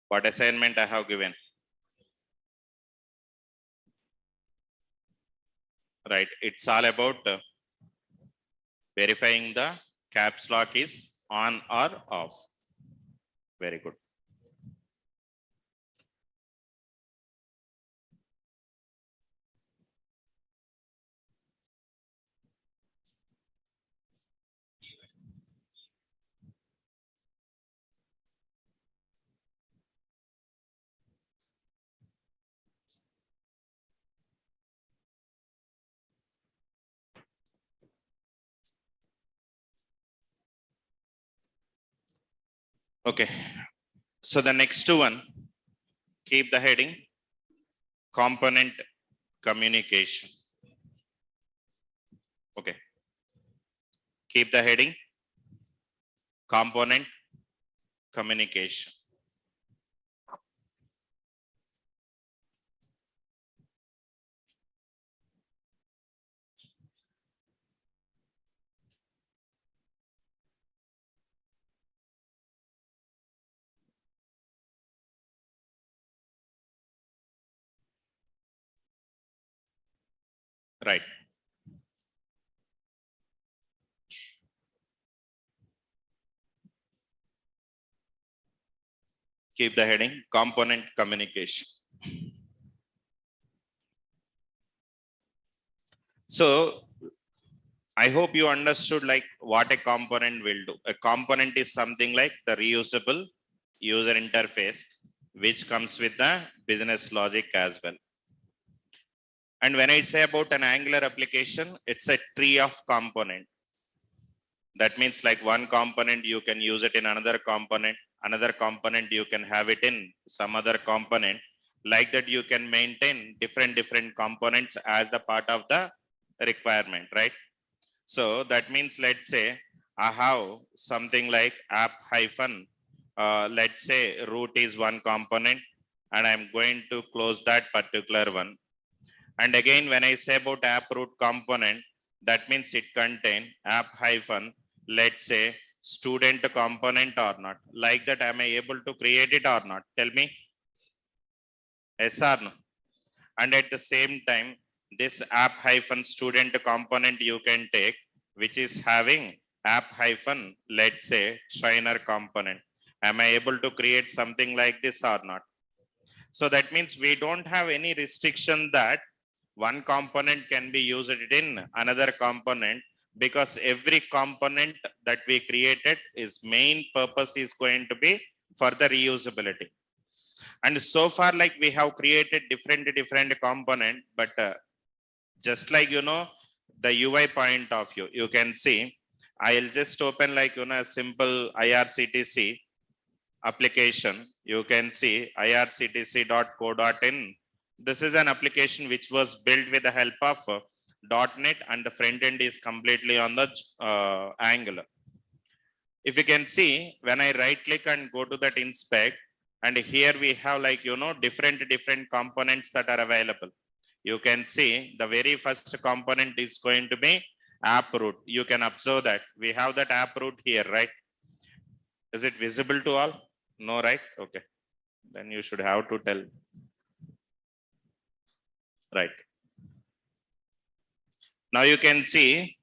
What assignment I have given? Right. It's all about verifying the caps lock is on or off. Very good. Okay. So the next one, keep the heading component communication. Okay. Keep the heading component communication. Right. Keep the heading component communication. So I hope you understood like what a component will do. A component is something like the reusable user interface which comes with the business logic as well. And when I say about an Angular application, it's a tree of component. That means like one component you can use it in another component you can have it in some other component. Like that you can maintain different components as the part of the requirement, right? So that means let's say I have something like app hyphen, let's say root is one component and I'm going to close that particular one. And again, when I say about app root component, that means it contain app hyphen, let's say student component or not. Like that, am I able to create it or not? Tell me. Yes or no? And at the same time, this app hyphen student component you can take, which is having app hyphen, let's say trainer component. Am I able to create something like this or not? So that means we don't have any restriction that one component can be used in another component, because every component that we created is main purpose is going to be for the reusability. And so far like we have created different component, but just like the UI point of view, you can see I'll just open like a simple IRCTC application. You can see irctc.co.in. This is an application which was built with the help of .NET, and the front end is completely on the Angular. If you can see, when I right click and go to that inspect, and here we have like different components that are available. You can see the very first component is going to be app root. You can observe that we have that app root here, right? Is it visible to all? No, right? Okay. Then you should have to tell. Right. Now you can see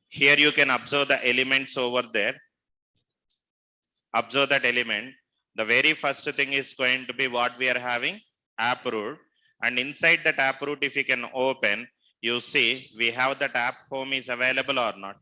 here, you can observe the elements over there. Observe that element. The very first thing is going to be what we are having, app root. And inside that app root, if you can open, you see we have that app home is available or not.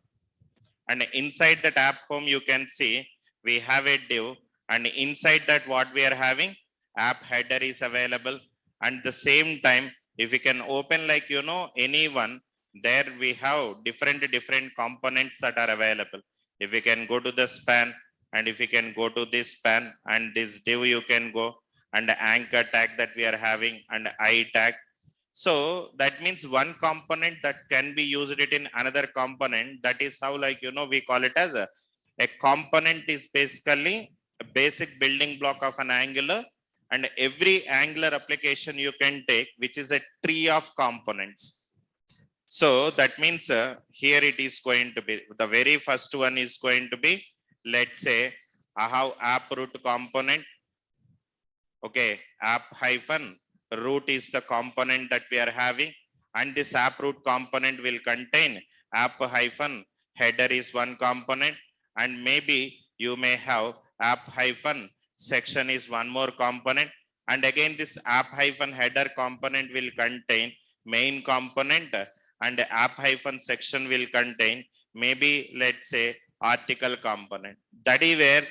And inside that app home, you can see we have a div, and inside that what we are having, app header is available. And the same time, if you can open like anyone, there we have different components that are available. If you can go to the span, and if you can go to this span and this div, you can go, and the anchor tag that we are having, and I tag. So that means one component that can be used it in another component. That is how like we call it as a component is basically a basic building block of an Angular, and every Angular application you can take, which is a tree of components. So that means here it is going to be the very first one is going to be, let's say I have app root component. Okay, app hyphen root is the component that we are having, and this app root component will contain app hyphen header is one component, and maybe you may have app hyphen section is one more component, and again this app hyphen header component will contain main component, and the app hyphen section will contain maybe let's say article component. That is where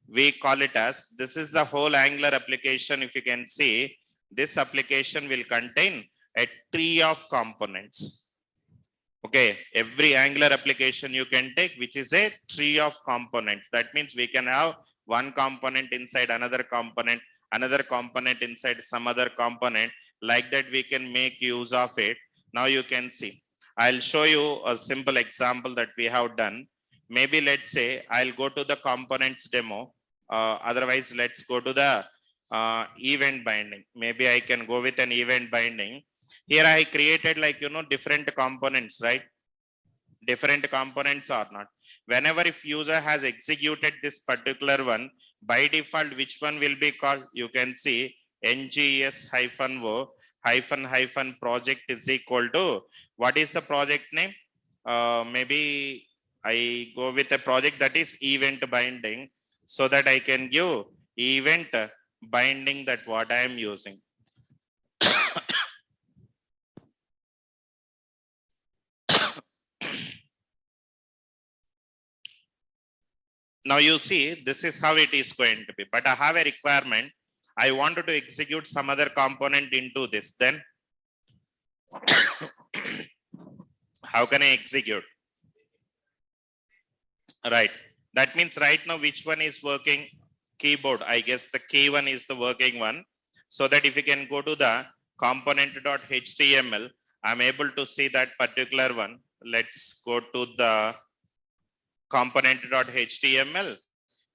we call it as, this is the whole Angular application. If you can see, this application will contain a tree of components. Okay, every Angular application you can take, which is a tree of components. That means we can have one component inside another component inside some other component. Like that, we can make use of it. Now you can see. I'll show you a simple example that we have done. Maybe let's say I'll go to the components demo. Otherwise, let's go to the event binding. Maybe I can go with an event binding. Here I created like, different components, right? Different components or not. Whenever if user has executed this particular one, by default, which one will be called? You can see ngs-o hyphen project is equal to, what is the project name? Maybe I go with a project that is event binding, so that I can give event binding that what I am using. Now you see, this is how it is going to be, but I have a requirement. I wanted to execute some other component into this. Then how can I execute? Right. That means right now, which one is working? Keyboard. I guess the key one is the working one. So that if you can go to the component.html, I'm able to see that particular one. Let's go to the component.html.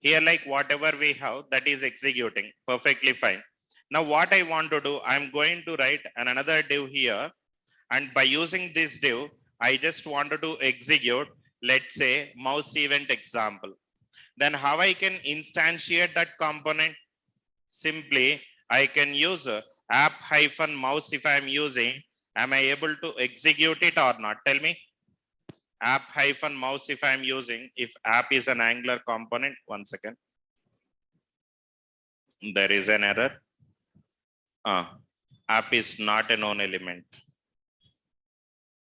Here, like whatever we have, that is executing perfectly fine. Now what I want to do, I'm going to write another div here, and by using this div, I just wanted to execute, let's say, mouse event example. Then how I can instantiate that component? Simply I can use app hyphen mouse. If I'm using, am I able to execute it or not? Tell me. App hyphen mouse if I'm using, if app is an Angular component. One second. There is an error. App is not a known element.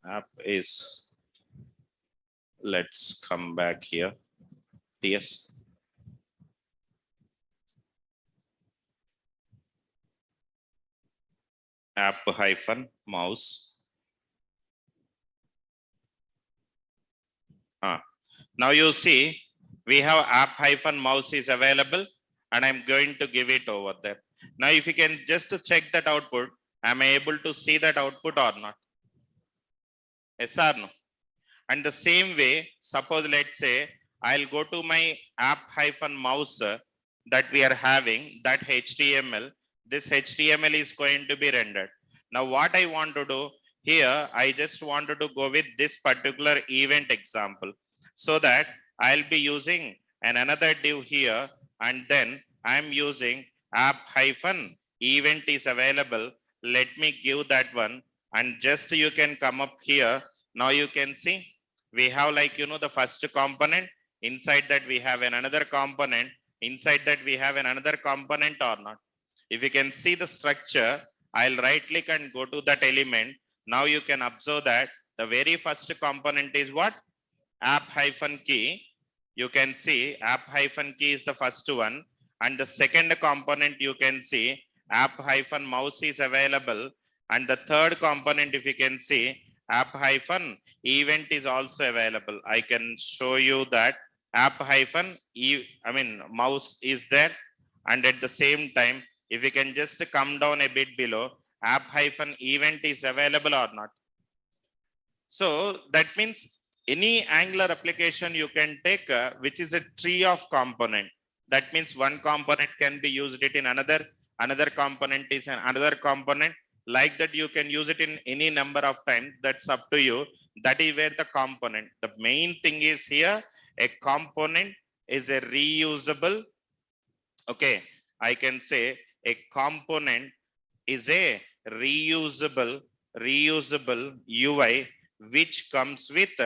App is, let's come back here. Yes. App hyphen mouse. Now you see, we have app hyphen mouse is available, and I'm going to give it over there. Now if you can just check that output, am I able to see that output or not? Yes or no? And the same way, suppose let's say I'll go to my app hyphen mouse that we are having, that HTML. This HTML is going to be rendered. Now what I want to do here, I just wanted to go with this particular event example, so that I'll be using another div here, and then I'm using app hyphen event is available. Let me give that one, and just you can come up here. Now you can see we have like, the first component. Inside that we have another component. Inside that we have another component or not. If you can see the structure, I'll right click and go to that element. Now you can observe that the very first component is what? App hyphen key. You can see app hyphen key is the first one, and the second component you can see app hyphen mouse is available, and the third component, if you can see, app hyphen event is also available. I can show you that app hyphen mouse is there, and at the same time, if you can just come down a bit below, app hyphen event is available or not. So that means any Angular application you can take, which is a tree of component. That means one component can be used it in another component is another component. Like that, you can use it in any number of times. That's up to you. That is where the component. The main thing is here, a component is a reusable. Okay, I can say a component is a reusable UI which comes with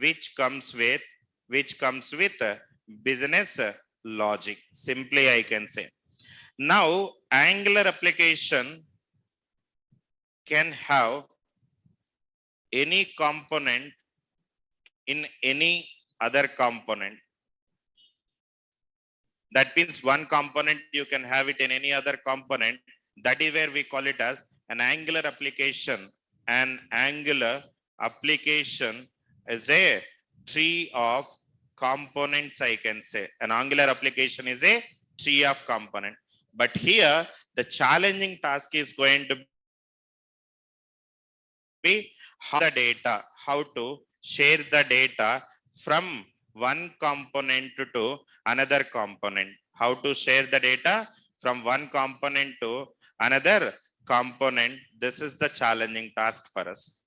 which comes with which comes with business logic. Simply I can say. Now Angular application can have any component in any other component. That means one component you can have it in any other component. That is where we call it as an Angular application. An Angular application is a tree of components, I can say. An Angular application is a tree of component. But here the challenging task is going to be how the data, how to share the data from one component to another component. How to share the data from one component to another component. This is the challenging task for us.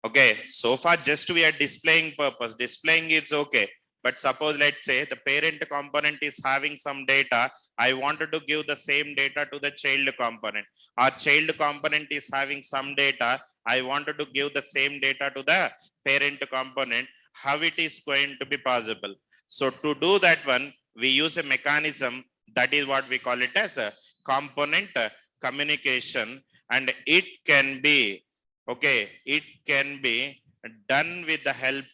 Okay, so far just we are displaying purpose. Displaying is okay. But suppose let's say the parent component is having some data. I wanted to give the same data to the child component. Our child component is having some data. I wanted to give the same data to the parent component. How it is going to be possible? So to do that one, we use a mechanism that is what we call it as a component communication, and it can be okay. It can be done with the help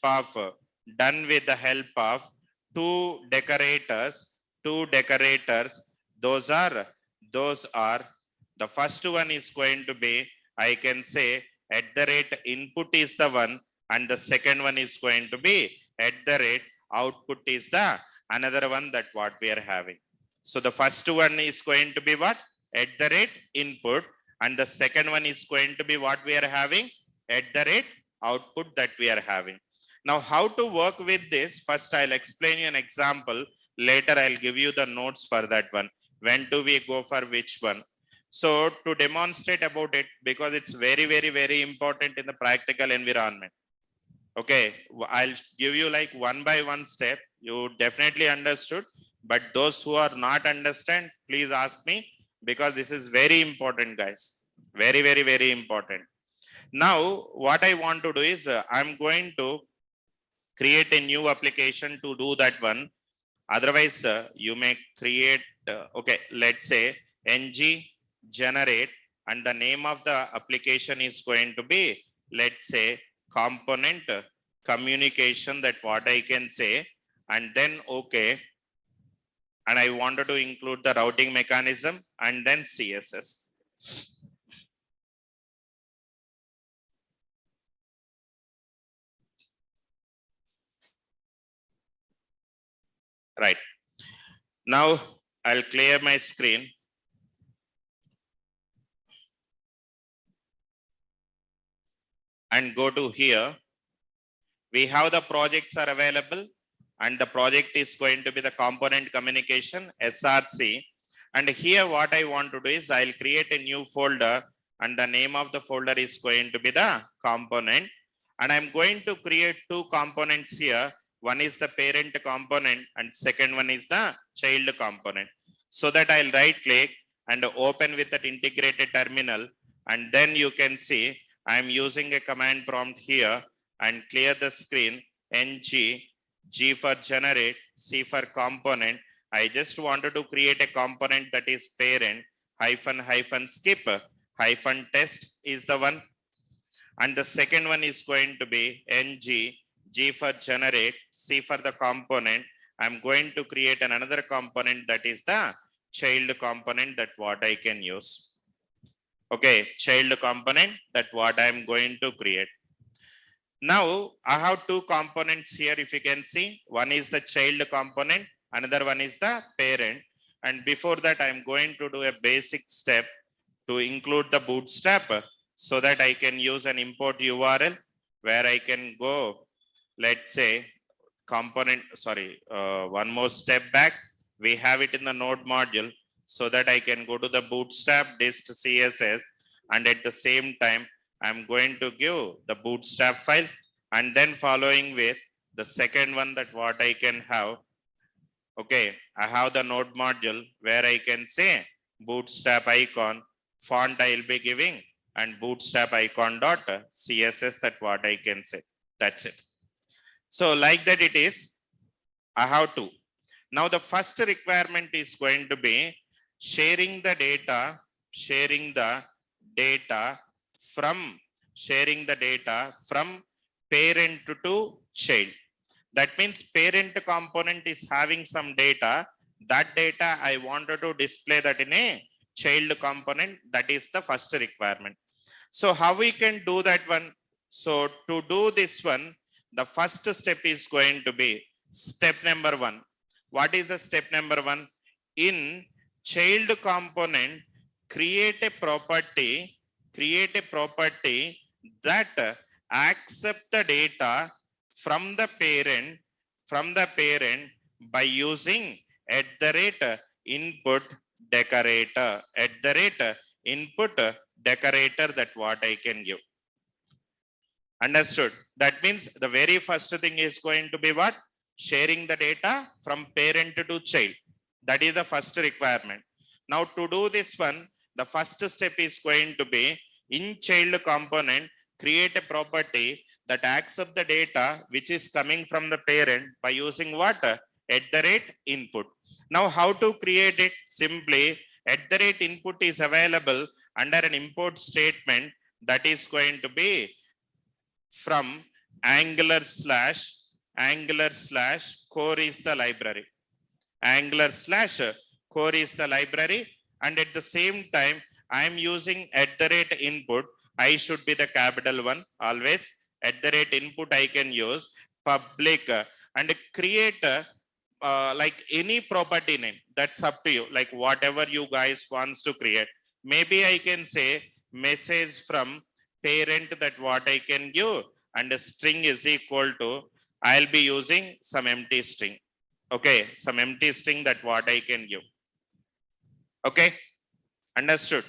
of two decorators. Two decorators. Those are the first one is going to be, I can say, at the rate input is the one, and the second one is going to be at the rate output is the another one that what we are having. So the first one is going to be what? At the rate input, and the second one is going to be what we are having? At the rate output that we are having. Now how to work with this? First I'll explain you an example. Later I'll give you the notes for that one. When do we go for which one? So to demonstrate about it, because it's very important in the practical environment. Okay, I'll give you like one by one step. You definitely understood, but those who are not understand, please ask me, because this is very important, guys. Very important. Now what I want to do is I'm going to create a new application to do that one. Otherwise you may create okay, let's say ng generate, and the name of the application is going to be, let's say, component communication. That what I can say. And then okay, and I wanted to include the routing mechanism and then CSS. Right. Now I'll clear my screen. And go to here. We have the projects are available, and the project is going to be the component communication SRC. And here what I want to do is I'll create a new folder, and the name of the folder is going to be the component. And I'm going to create two components here. One is the parent component and second one is the child component. So that I'll right click and open with that integrated terminal, and then you can see I'm using a command prompt here and clear the screen. ng G for generate, C for component. I just wanted to create a component that is parent hyphen skip hyphen test is the one. And the second one is going to be ng G for generate, C for the component. I'm going to create another component that is the child component, that what I can use. Okay, child component, that what I'm going to create. Now I have two components here. If you can see, one is the child component, another one is the parent. And before that, I'm going to do a basic step to include the bootstrap, so that I can use an import URL where I can go, let's say, component, one more step back. We have it in the node module, so that I can go to the bootstrap dist CSS, and at the same time I'm going to give the bootstrap file, and then following with the second one, that what I can have. Okay, I have the node module where I can say bootstrap icon, font I will be giving, and bootstrap icon dot CSS, that what I can say. That's it. So like that it is, I have to. Now the first requirement is going to be sharing the data, sharing the data from, sharing the data from parent to child. That means parent component is having some data. That data I wanted to display that in a child component. That is the first requirement. So how we can do that one? So to do this one, the first step is going to be step number one. What is the step number one? In child component, create a property that accept the data from the parent by using input decorator, input decorator, that what I can give. Understood? That means the very first thing is going to be what? Sharing the data from parent to child. That is the first requirement. Now to do this one, the first step is going to be in child component, create a property that accepts the data which is coming from the parent by using what? Input. Now how to create it? Simply input is available under an import statement that is going to be from angular slash core is the library. Angular slash core is the library, and at the same time I am using input. I should be the capital one always. Input I can use public and create like any property name. That's up to you. Like whatever you guys wants to create. Maybe I can say message from parent, that what I can give, and a string is equal to, I'll be using some empty string. Okay, some empty string, that what I can give. Okay, understood?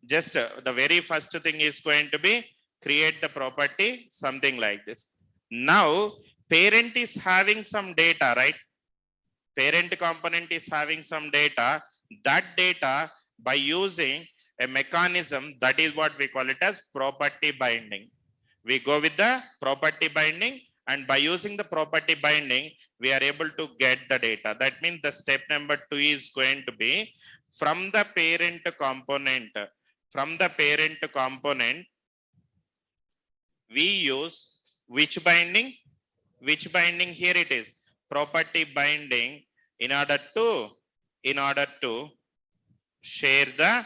Just the very first thing is going to be create the property, something like this. Now, parent is having some data, right? Parent component is having some data. That data, by using a mechanism, that is what we call it as property binding. We go with the property binding, and by using the property binding, we are able to get the data. That means the step number 2 is going to be from the parent component. From the parent component, we use which binding? Which binding? Here it is, property binding, in order to share the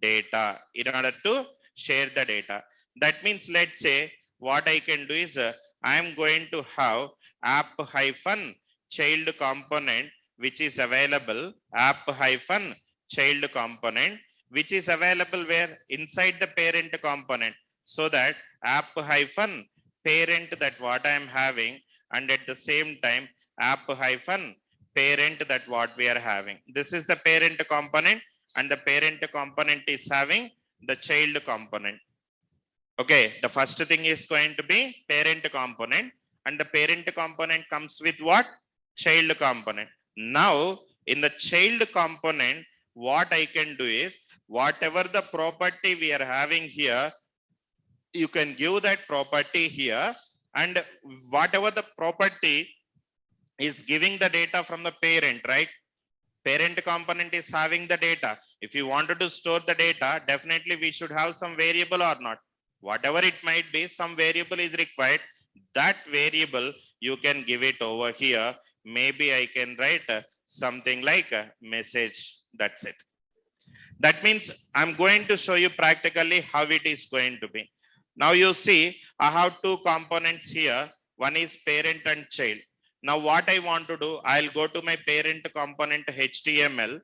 data. In order to share the data. That means, let's say what I can do is I am going to have app hyphen child component, which is available, app hyphen child component, which is available where? Inside the parent component. So that app hyphen parent, that what I am having, and at the same time app hyphen parent, that what we are having. This is the parent component, and the parent component is having the child component. Okay, the first thing is going to be parent component, and the parent component comes with what? Child component. Now, in the child component, what I can do is, whatever the property we are having here, you can give that property here, and whatever the property is giving the data from the parent, right? Parent component is having the data. If you wanted to store the data, definitely we should have some variable or not. Whatever it might be, some variable is required. That variable you can give it over here. Maybe I can write something like a message. That's it. That means I'm going to show you practically how it is going to be. Now you see, I have two components here. One is parent and child. Now what I want to do, I'll go to my parent component HTML.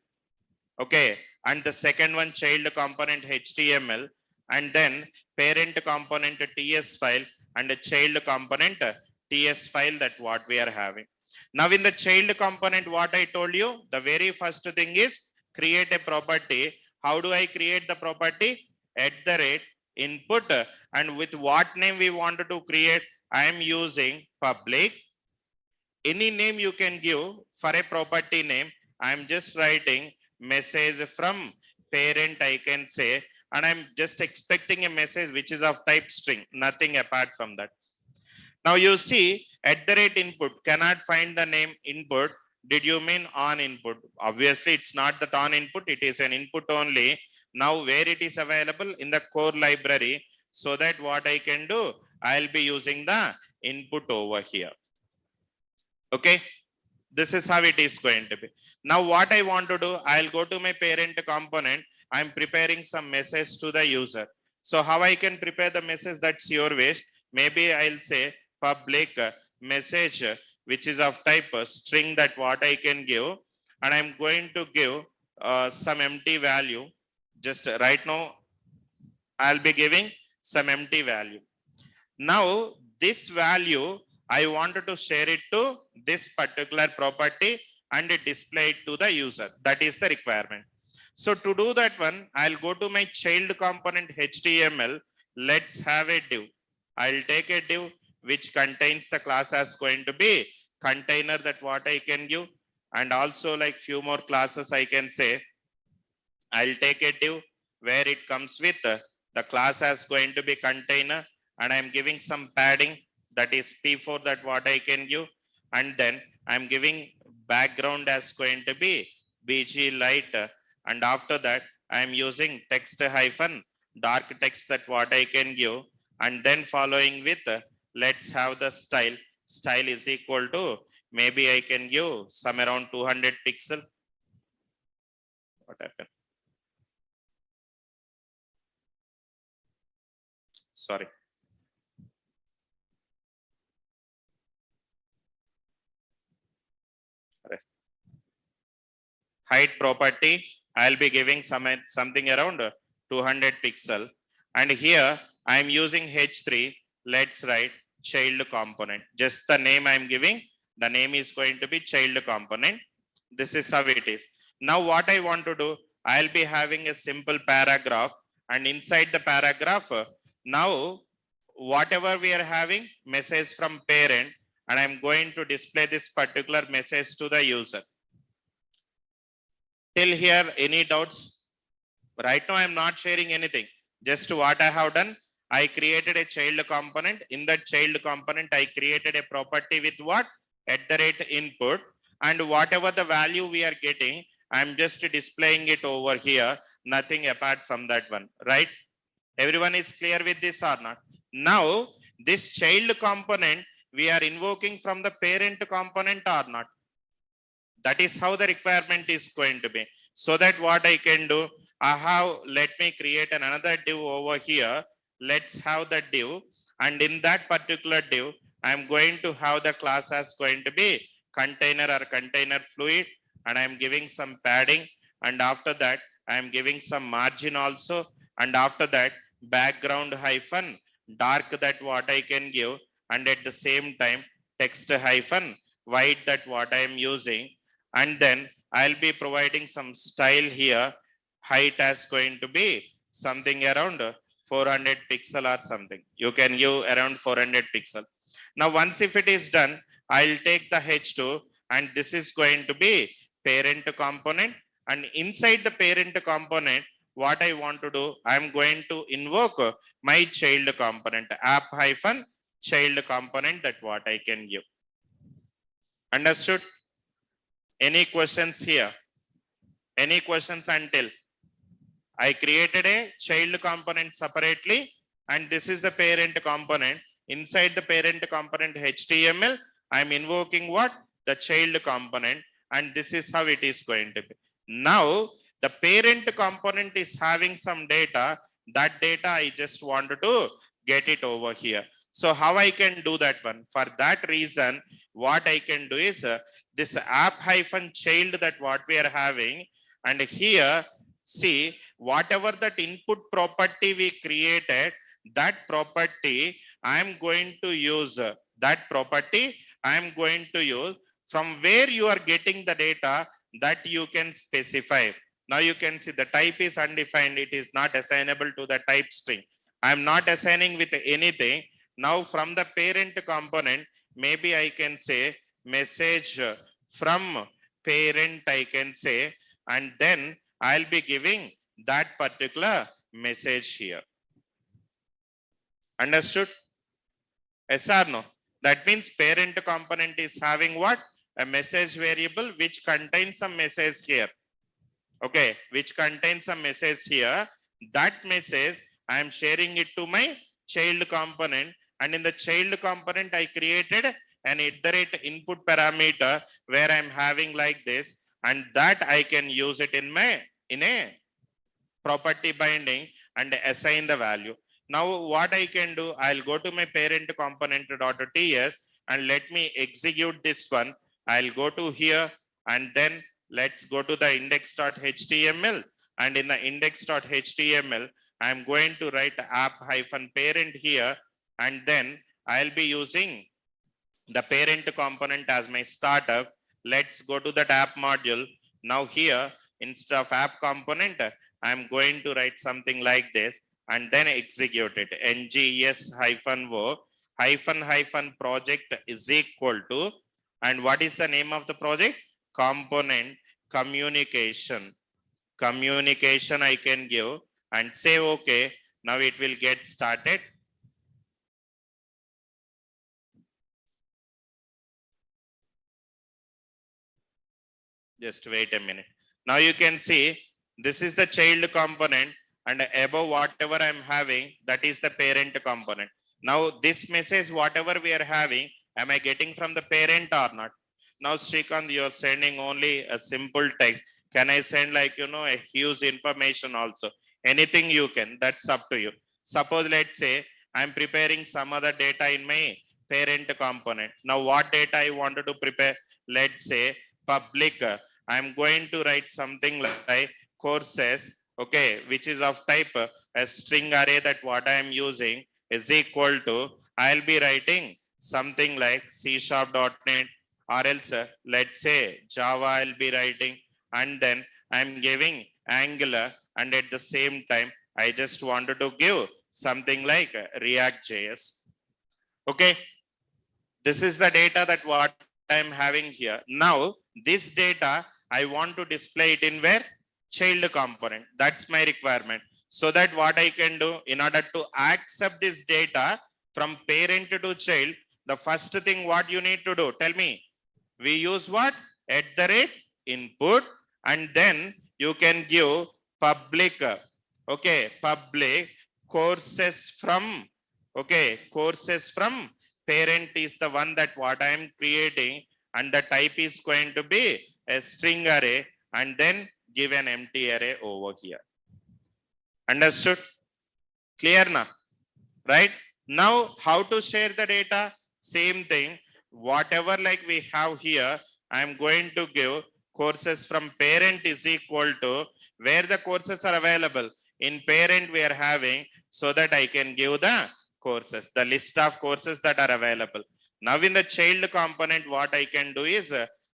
Okay. And the second one, child component HTML. And then parent component TS file, and a child component TS file, that what we are having. Now in the child component, what I told you, the very first thing is create a property. How do I create the property? Input, and with what name we wanted to create? I am using public. Any name you can give for a property name. I am just writing message from parent I can say, and I'm just expecting a message which is of type string, nothing apart from that. Now you see at the rate input cannot find the name input. Did you mean on input? Obviously it's not that on input, it is an input only. Now where it is available in the core library, so that what I can do, I'll be using the input over here. Okay, this is how it is going to be. Now what I want to do, I'll go to my parent component. I'm preparing some message to the user. So how I can prepare the message, that's your wish. Maybe I'll say public message which is of type string, that what I can give, and I'm going to give some empty value. Just right now I'll be giving some empty value. Now this value I wanted to share it to this particular property and display it to the user. That is the requirement. So to do that one, I'll go to my child component HTML. Let's have a div. I'll take a div which contains the class as going to be container, that what I can give, and also like few more classes I can say. I'll take a div where it comes with the class as going to be container, and I'm giving some padding, that is P4, that what I can give, and then I'm giving background as going to be BG light, and after that I'm using text hyphen dark text, that what I can give, and then following with let's have the style is equal to, maybe I can give some around 200 pixel. What happened? Sorry. Height property, I'll be giving something around 200 pixel, and here I'm using H3. Let's write child component. Just the name I'm giving, the name is going to be child component. This is how it is. Now what I want to do, I'll be having a simple paragraph, and inside the paragraph now whatever we are having message from parent, and I'm going to display this particular message to the user. Till here, any doubts? Right now I'm not sharing anything. Just what I have done, I created a child component. In that child component, I created a property with what? At the rate input, and whatever the value we are getting, I'm just displaying it over here. Nothing apart from that one, right? Everyone is clear with this or not? Now, this child component, we are invoking from the parent component or not? That is how the requirement is going to be. So that what I can do, let me create another div over here. Let's have the div, and in that particular div, I'm going to have the class as going to be container or container fluid, and I'm giving some padding, and after that I'm giving some margin also, and after that background hyphen dark, that what I can give, and at the same time text hyphen white, that what I am using, and then I'll be providing some style here. Height as going to be something around 400 pixel or something. You can give around 400 pixel. Now once if it is done, I'll take the H2, and this is going to be parent component, and inside the parent component, what I want to do, I'm going to invoke my child component, app hyphen child component, that what I can give. Understood? Any questions here? Any questions until? I created a child component separately, and this is the parent component. Inside the parent component HTML, I'm invoking what? The child component, and this is how it is going to be. Now, the parent component is having some data. That data I just wanted to get it over here. So how I can do that one? For that reason, what I can do is this app hyphen child, that what we are having, and here see whatever that input property we created, that property I am going to use, that property I am going to use from where you are getting the data, that you can specify. Now you can see the type is undefined. It is not assignable to the type string. I am not assigning with anything. Now from the parent component, maybe I can say message from parent, I can say, and then I'll be giving that particular message here. Understood? Yes or no? That means parent component is having what? A message variable which contains some message here. Okay, which contains some message here. That message I am sharing it to my child component, and in the child component I created an iterate input parameter where I am having like this, and that I can use it in a property binding and assign the value. Now what I can do, I'll go to my parent component.ts and let me execute this one. I'll go to here and then let's go to the index.html, and in the index.html I'm going to write app-parent here, and then I'll be using the parent component as my startup. Let's go to that app module. Now here, instead of app component, I'm going to write something like this and then execute it. ngs-o project is equal to, and what is the name of the project? Component communication. Communication I can give and say okay. Now it will get started. Just wait a minute. Now you can see this is the child component, and above whatever I'm having, that is the parent component. Now this message, whatever we are having, am I getting from the parent or not? Now Srikanth, you're sending only a simple text. Can I send like, a huge information also? Anything you can, that's up to you. Suppose let's say I'm preparing some other data in my parent component. Now what data I wanted to prepare? Let's say public. I'm going to write something like courses, okay, which is of type a string array, that what I am using is equal to, I'll be writing something like C#.NET, or else let's say Java I'll be writing, and then I'm giving Angular, and at the same time I just wanted to give something like React.js. Okay, this is the data that what I'm having here. Now this data I want to display it in where? Child component. That's my requirement. So that what I can do, in order to accept this data from parent to child, the first thing what you need to do, tell me. We use what? @input, and then you can give public. Okay, public courses from. Okay, courses from parent is the one that what I am creating, and the type is going to be a string array, and then give an empty array over here. Understood? Clear now? Right? Now how to share the data? Same thing. Whatever like we have here, I am going to give courses from parent is equal to where the courses are available. In parent we are having, so that I can give the courses, the list of courses that are available. Now in the child component, what I can do is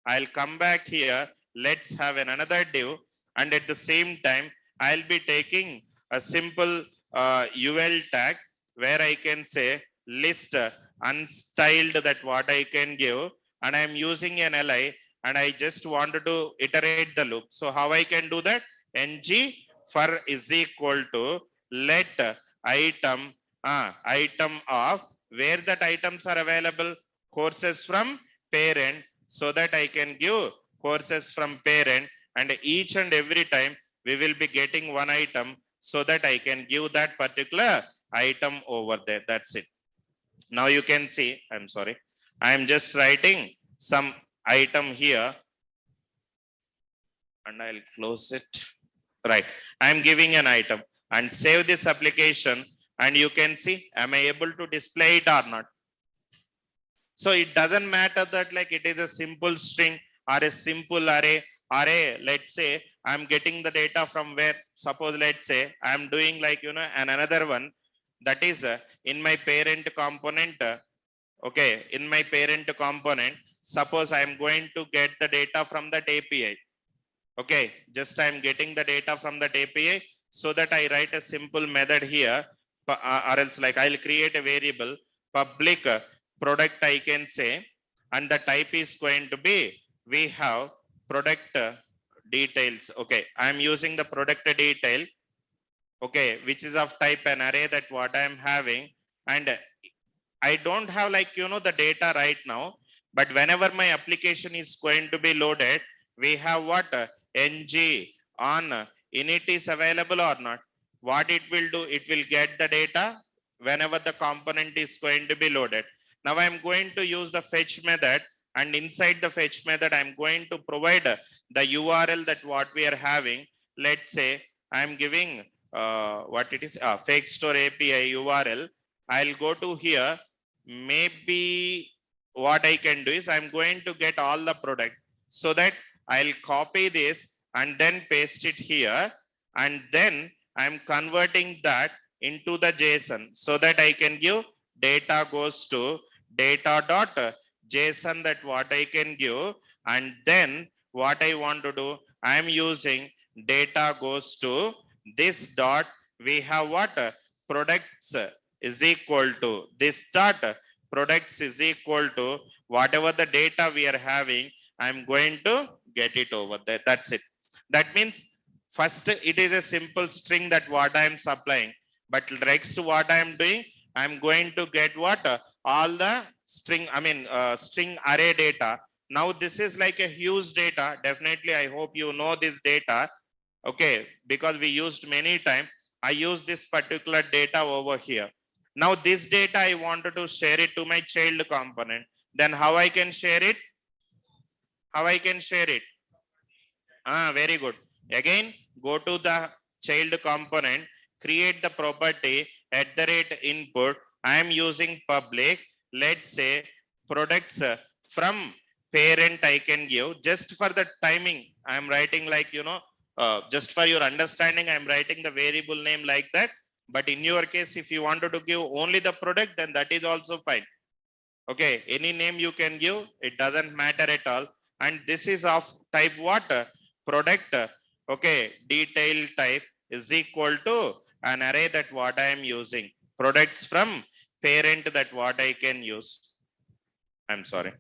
I'll come back here. Let's have another div, and at the same time I'll be taking a simple UL tag where I can say list unstyled, that what I can give, and I'm using an li, and I just wanted to iterate the loop. So how I can do that? Ng for is equal to let item of where that items are available, courses from parent, so that I can give courses from parent, and each and every time we will be getting one item, so that I can give that particular item over there. That's it. Now you can see, I'm sorry, I am just writing some item here, and I'll close it. Right, I am giving an item and save this application, and you can see, am I able to display it or not? So it doesn't matter that like it is a simple string or a simple array, let's say I'm getting the data from where. Suppose let's say I'm doing like, another one, that is in my parent component. Okay, in my parent component, suppose I'm going to get the data from that API. Okay, just I'm getting the data from that API, so that I write a simple method here, or else like I'll create a variable public product, I can say, and the type is going to be, we have product details. Okay, I'm using the product detail. Okay, which is of type an array that what I'm having, and I don't have like the data right now, but whenever my application is going to be loaded, we have what ng on init is available or not. What it will do, it will get the data whenever the component is going to be loaded. Now I'm going to use the fetch method, and inside the fetch method, I'm going to provide the URL that what we are having. Let's say I'm giving what it is, fake store API URL. I'll go to here. Maybe what I can do is I'm going to get all the product, so that I'll copy this and then paste it here, and then I'm converting that into the JSON, so that I can give data goes to data.json that what I can give, and then what I want to do, I'm using data goes to this dot. We have what products is equal to this dot products is equal to whatever the data we are having. I'm going to get it over there. That's it. That means first it is a simple string that what I am supplying, but next what I am doing, I'm going to get what all the string, string array data. Now this is like a huge data. Definitely, I hope you know this data. Okay, because we used many times. I use this particular data over here. Now this data I wanted to share it to my child component. Then how I can share it? How I can share it? Very good. Again, go to the child component, create the property at the rate input. I am using public. Let's say products from parent I can give. Just for the timing, I am writing like, just for your understanding, I am writing the variable name like that. But in your case, if you wanted to give only the product, then that is also fine. Okay, any name you can give, it doesn't matter at all. And this is of type what? Product. Okay, detail type is equal to an array that what I am using. Products from parent that what I can use. I'm sorry.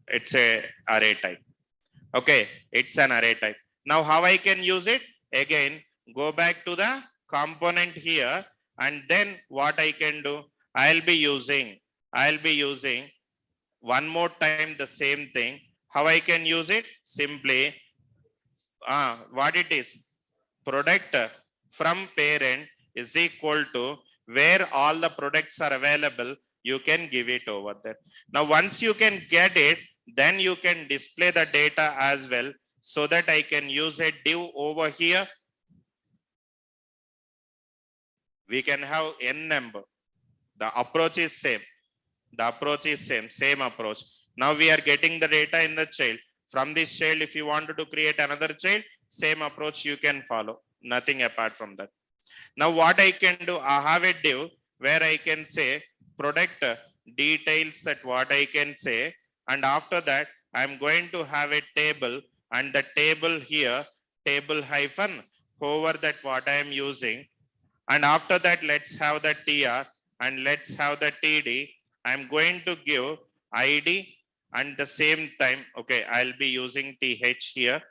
It's a array type. Okay, it's an array type. Now how I can use it? Again, go back to the component here, and then what I can do? I'll be using one more time the same thing. How I can use it? Simply what it is? Product from parent is equal to where all the products are available, you can give it over there. Now once you can get it, then you can display the data as well, so that I can use a div over here. We can have n number. The approach is same. Same approach. Now we are getting the data in the child. From this child, if you wanted to create another child, same approach you can follow. Nothing apart from that. Now what I can do, I have a div where I can say product details that what I can say, and after that I'm going to have a table, and the table here, table hyphen hover that what I am using, and after that let's have the tr and let's have the td. I'm going to give id, and the same time, okay, I'll be using th here.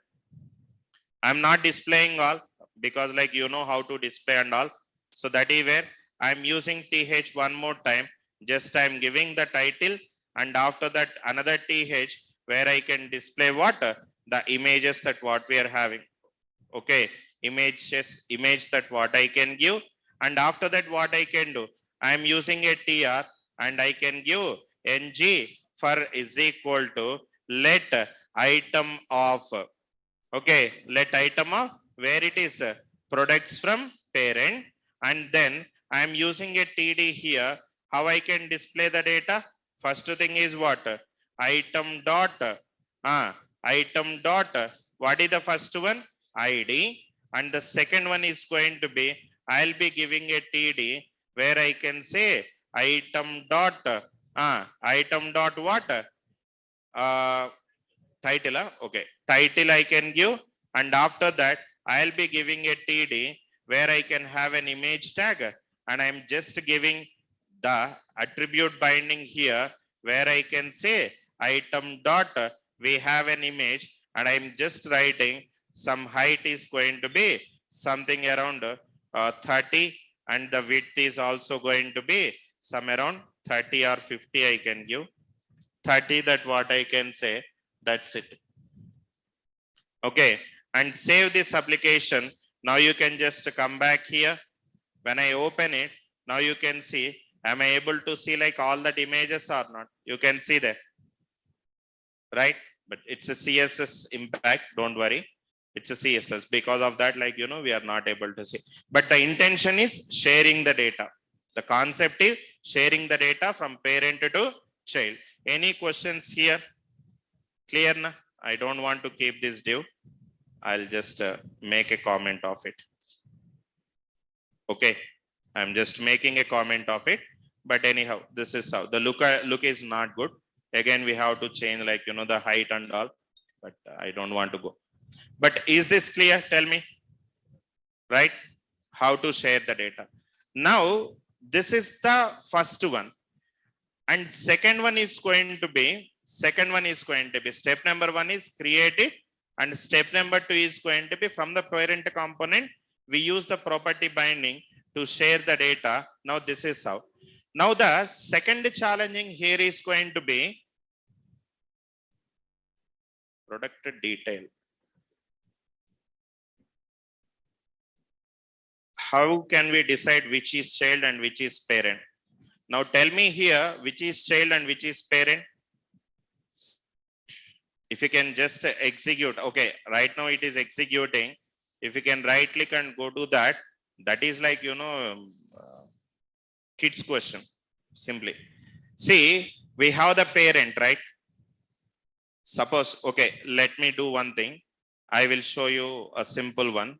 I'm not displaying all because like how to display and all. So that is where I'm using th one more time. Just I'm giving the title, and after that another th where I can display what? The images that what we are having. Okay, image that what I can give, and after that what I can do? I'm using a tr, and I can give ng for is equal to let item of. Okay, let item of where it is products from parent, and then I'm using a td here. How I can display the data? First thing is what? Item dot what is the first one? id, and the second one is going to be, I'll be giving a td where I can say item dot what? Title. Okay, title I can give, and after that I'll be giving a td where I can have an image tag, and I'm just giving the attribute binding here where I can say item dot we have an image, and I'm just writing some height is going to be something around 30, and the width is also going to be some around 30 or 50. I can give 30, that what I can say, that's it. Okay, and save this application. Now you can just come back here. When I open it, now you can see, am I able to see like all that images or not? You can see that, right? But it's a CSS impact, don't worry. It's a CSS. Because of that, like, we are not able to see. But the intention is sharing the data. The concept is sharing the data from parent to child. Any questions here? Clear na? I don't want to keep this div. I'll just make a comment of it. Okay. I'm just making a comment of it. But anyhow, this is how the look is not good. Again, we have to change like, the height and all, but I don't want to go. But is this clear? Tell me, right? How to share the data. Now, this is the first one. And second one is going to be, step number 1 is create it. And step number 2 is going to be from the parent component, we use the property binding to share the data. Now, this is how. Now, the second challenging here is going to be product detail. How can we decide which is child and which is parent? Now tell me here, which is child and which is parent? If you can just execute. Okay, right now it is executing. If you can right click and go to that, that is like, kids question, simply. See, we have the parent, right? Suppose, okay, let me do one thing. I will show you a simple one.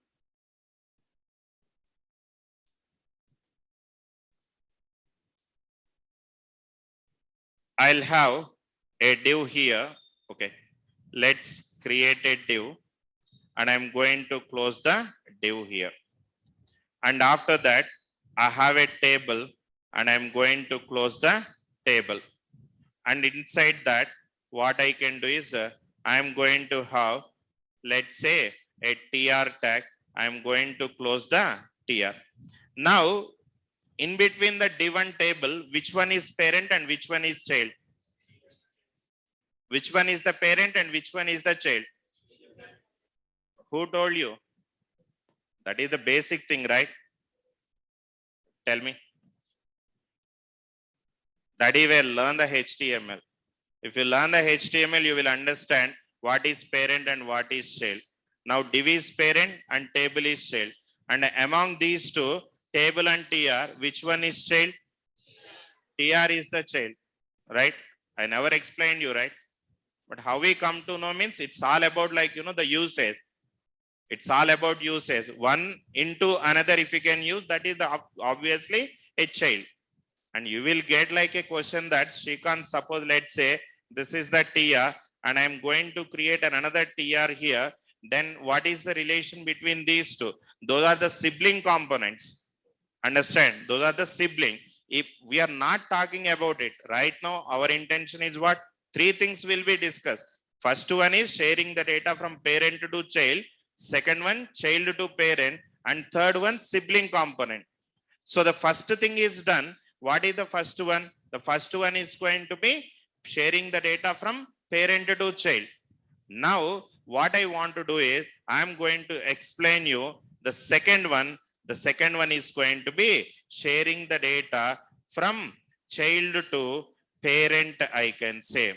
I'll have a div here. Okay, let's create a div, and I'm going to close the div here. And after that, I have a table, and I'm going to close the table. And inside that, what I can do is I'm going to have, let's say, a tr tag. I'm going to close the tr. Now, in between the div and table, which one is parent and which one is child? Which one is the parent and which one is the child? Who told you? That is the basic thing, right? Tell me. That is where learn the HTML. If you learn the HTML, you will understand what is parent and what is child. Now, div is parent and table is child. And among these two, table and tr, which one is child? Tr is the child, right? I never explained you, right? But how we come to know means it's all about like, the usage. It's all about usage. One into another, if you can use, that is the obviously a child. And you will get like a question that Shrikant, suppose, let's say, this is the tr and I'm going to create another tr here. Then what is the relation between these two? Those are the sibling components. Understand? Those are the sibling. If we are not talking about it right now, our intention is what? 3 things will be discussed. First one is sharing the data from parent to child. Second one, child to parent. And third one, sibling component. So the first thing is done. What is the first one? The first one is going to be sharing the data from parent to child. Now, what I want to do is, I am going to explain you the second one. The second one is going to be sharing the data from child to parent, I can say.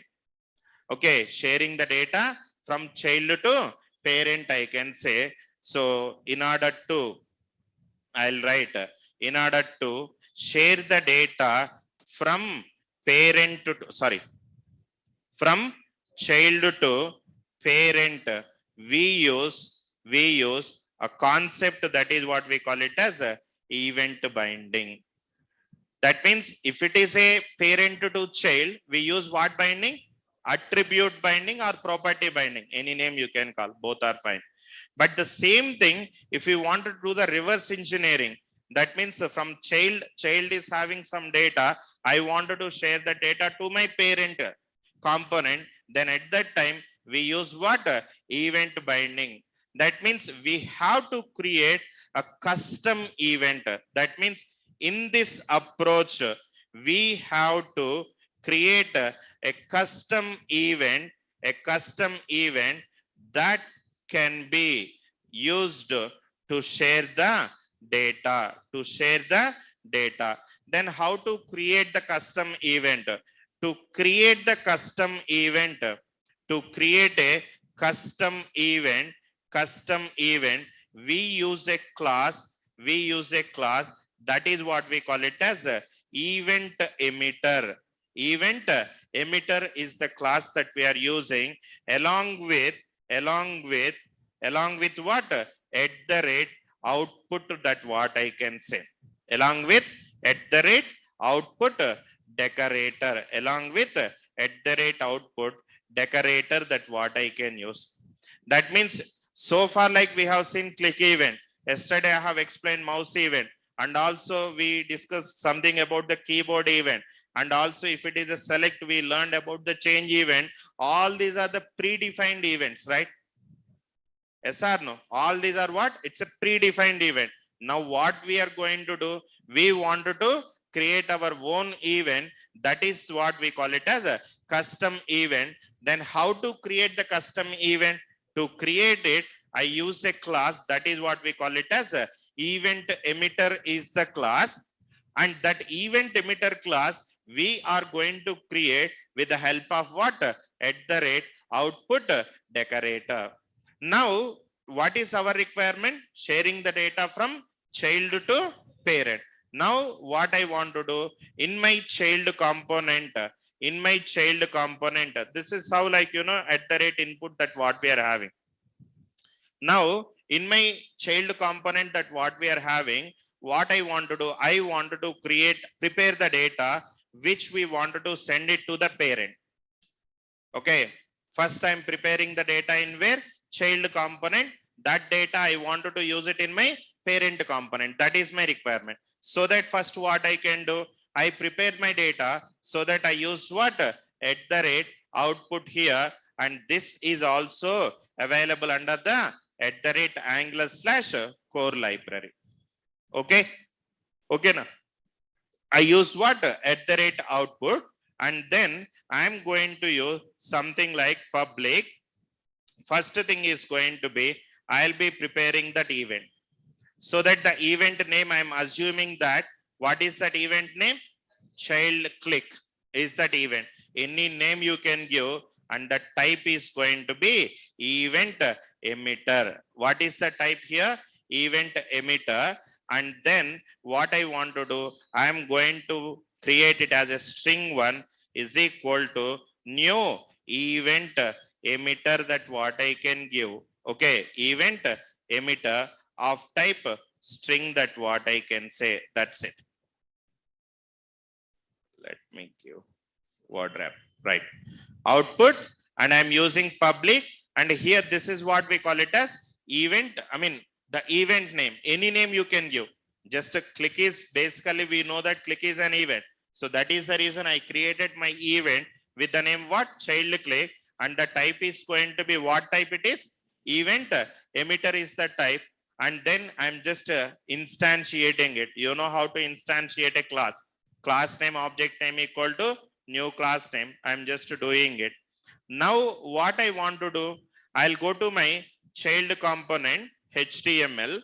Okay, sharing the data from child to parent, I can say. So, in order to, I'll write, in order to share the data from parent to, from child to parent, we use a concept that is what we call it as a event binding. That means if it is a parent to child, we use what binding? Attribute binding or property binding. Any name you can call, both are fine. But the same thing, if you want to do the reverse engineering, that means from child is having some data, I wanted to share the data to my parent component, then at that time we use what? Event binding. That means we have to create a custom event. That means in this approach, we have to create a custom event that can be used to share the data. Then how to create the custom event? To create the custom event, to create a custom event, we use a class, that is what we call it as a event emitter. Event emitter is the class that we are using along with along with along with what? At the rate output, that what I can say, along with at the rate output decorator, along with at the rate output decorator, that what I can use. That means so far like we have seen click event. Yesterday I have explained mouse event, and also we discussed something about the keyboard event, and also if it is a select, we learned about the change event. All these are the predefined events, right? Yes or no? All these are what? It's a predefined event. Now what we are going to do, we wanted to create our own event. That is what we call it as a custom event. Then how to create the custom event? To create it, I use a class, that is what we call it as a event emitter is the class. And that event emitter class we are going to create with the help of what? At the rate output decorator. Now, what is our requirement? Sharing the data from child to parent. Now, what I want to do in my child component, this is how, like, at the rate input, that what we are having. Now, in my child component, that what we are having, what I want to do, I wanted to prepare the data which we wanted to send it to the parent. Okay. First, I'm preparing the data in where? Child component. That data I wanted to use it in my parent component. That is my requirement. So that first what I can do, I prepare my data so that I use what? At the rate output here. And this is also available under the at the rate Angular / core library. Okay. Okay. Now I use what? At the rate output. And then I'm going to use something like public. First thing is going to be, I'll be preparing that event. So that the event name, I'm assuming that, what is that event name? Child click is that event. Any name you can give, and the type is going to be event emitter. What is the type here? Event emitter. And then what I want to do, I'm going to create it as a string 1 is equal to new event emitter, that what I can give. Okay, event emitter of type string, that what I can say. That's it. Let me give word wrap, right? Output, and I'm using public, and here this is what we call it as event. I mean the event name, any name you can give. Just a click is basically, we know that click is an event. So that is the reason I created my event with the name what? Child click. And the type is going to be what type it is? Event emitter is the type. And then I'm just instantiating it. You know how to instantiate a class. Class name, object name equal to new class name. I'm just doing it. Now what I want to do, I'll go to my child component HTML.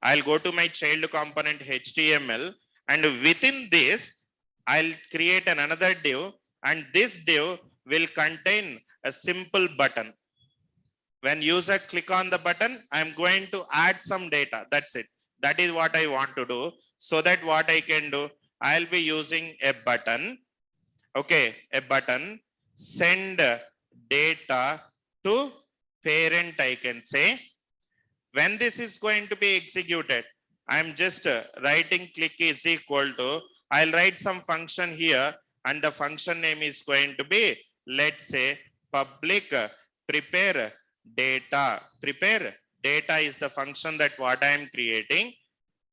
I'll go to my child component HTML, and within this I'll create another div, and this div will contain a simple button. When user click on the button, I'm going to add some data. That's it. That is what I want to do. So that what I can do, I'll be using a button. Okay, a button, send data to parent, I can say. When this is going to be executed, I'm just writing click is equal to, I'll write some function here, and the function name is going to be, let's say, public prepare data. Prepare data is the function that what I am creating.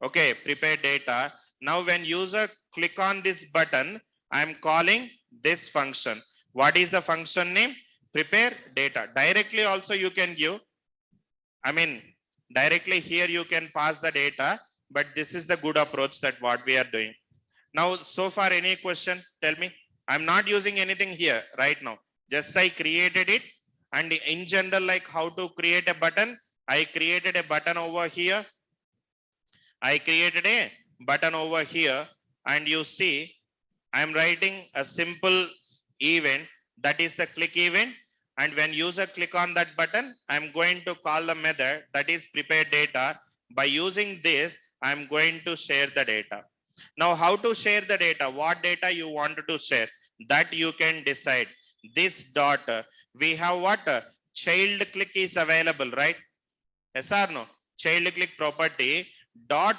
Okay, prepare data. Now when user click on this button, I'm calling this function. What is the function name? Prepare data. Directly also you can give. I mean, directly here you can pass the data, but this is the good approach that what we are doing. Now, so far, any question? Tell me. I'm not using anything here right now. Just I created it. And in general, like how to create a button, I created a button over here. I created a button over here. And you see, I'm writing a simple event, that is the click event. And when user click on that button, I'm going to call the method that is prepare data. By using this, I'm going to share the data. Now, how to share the data? What data you want to share? That you can decide. This dot, we have what? Child click is available, right? Yes or no? Child click property dot,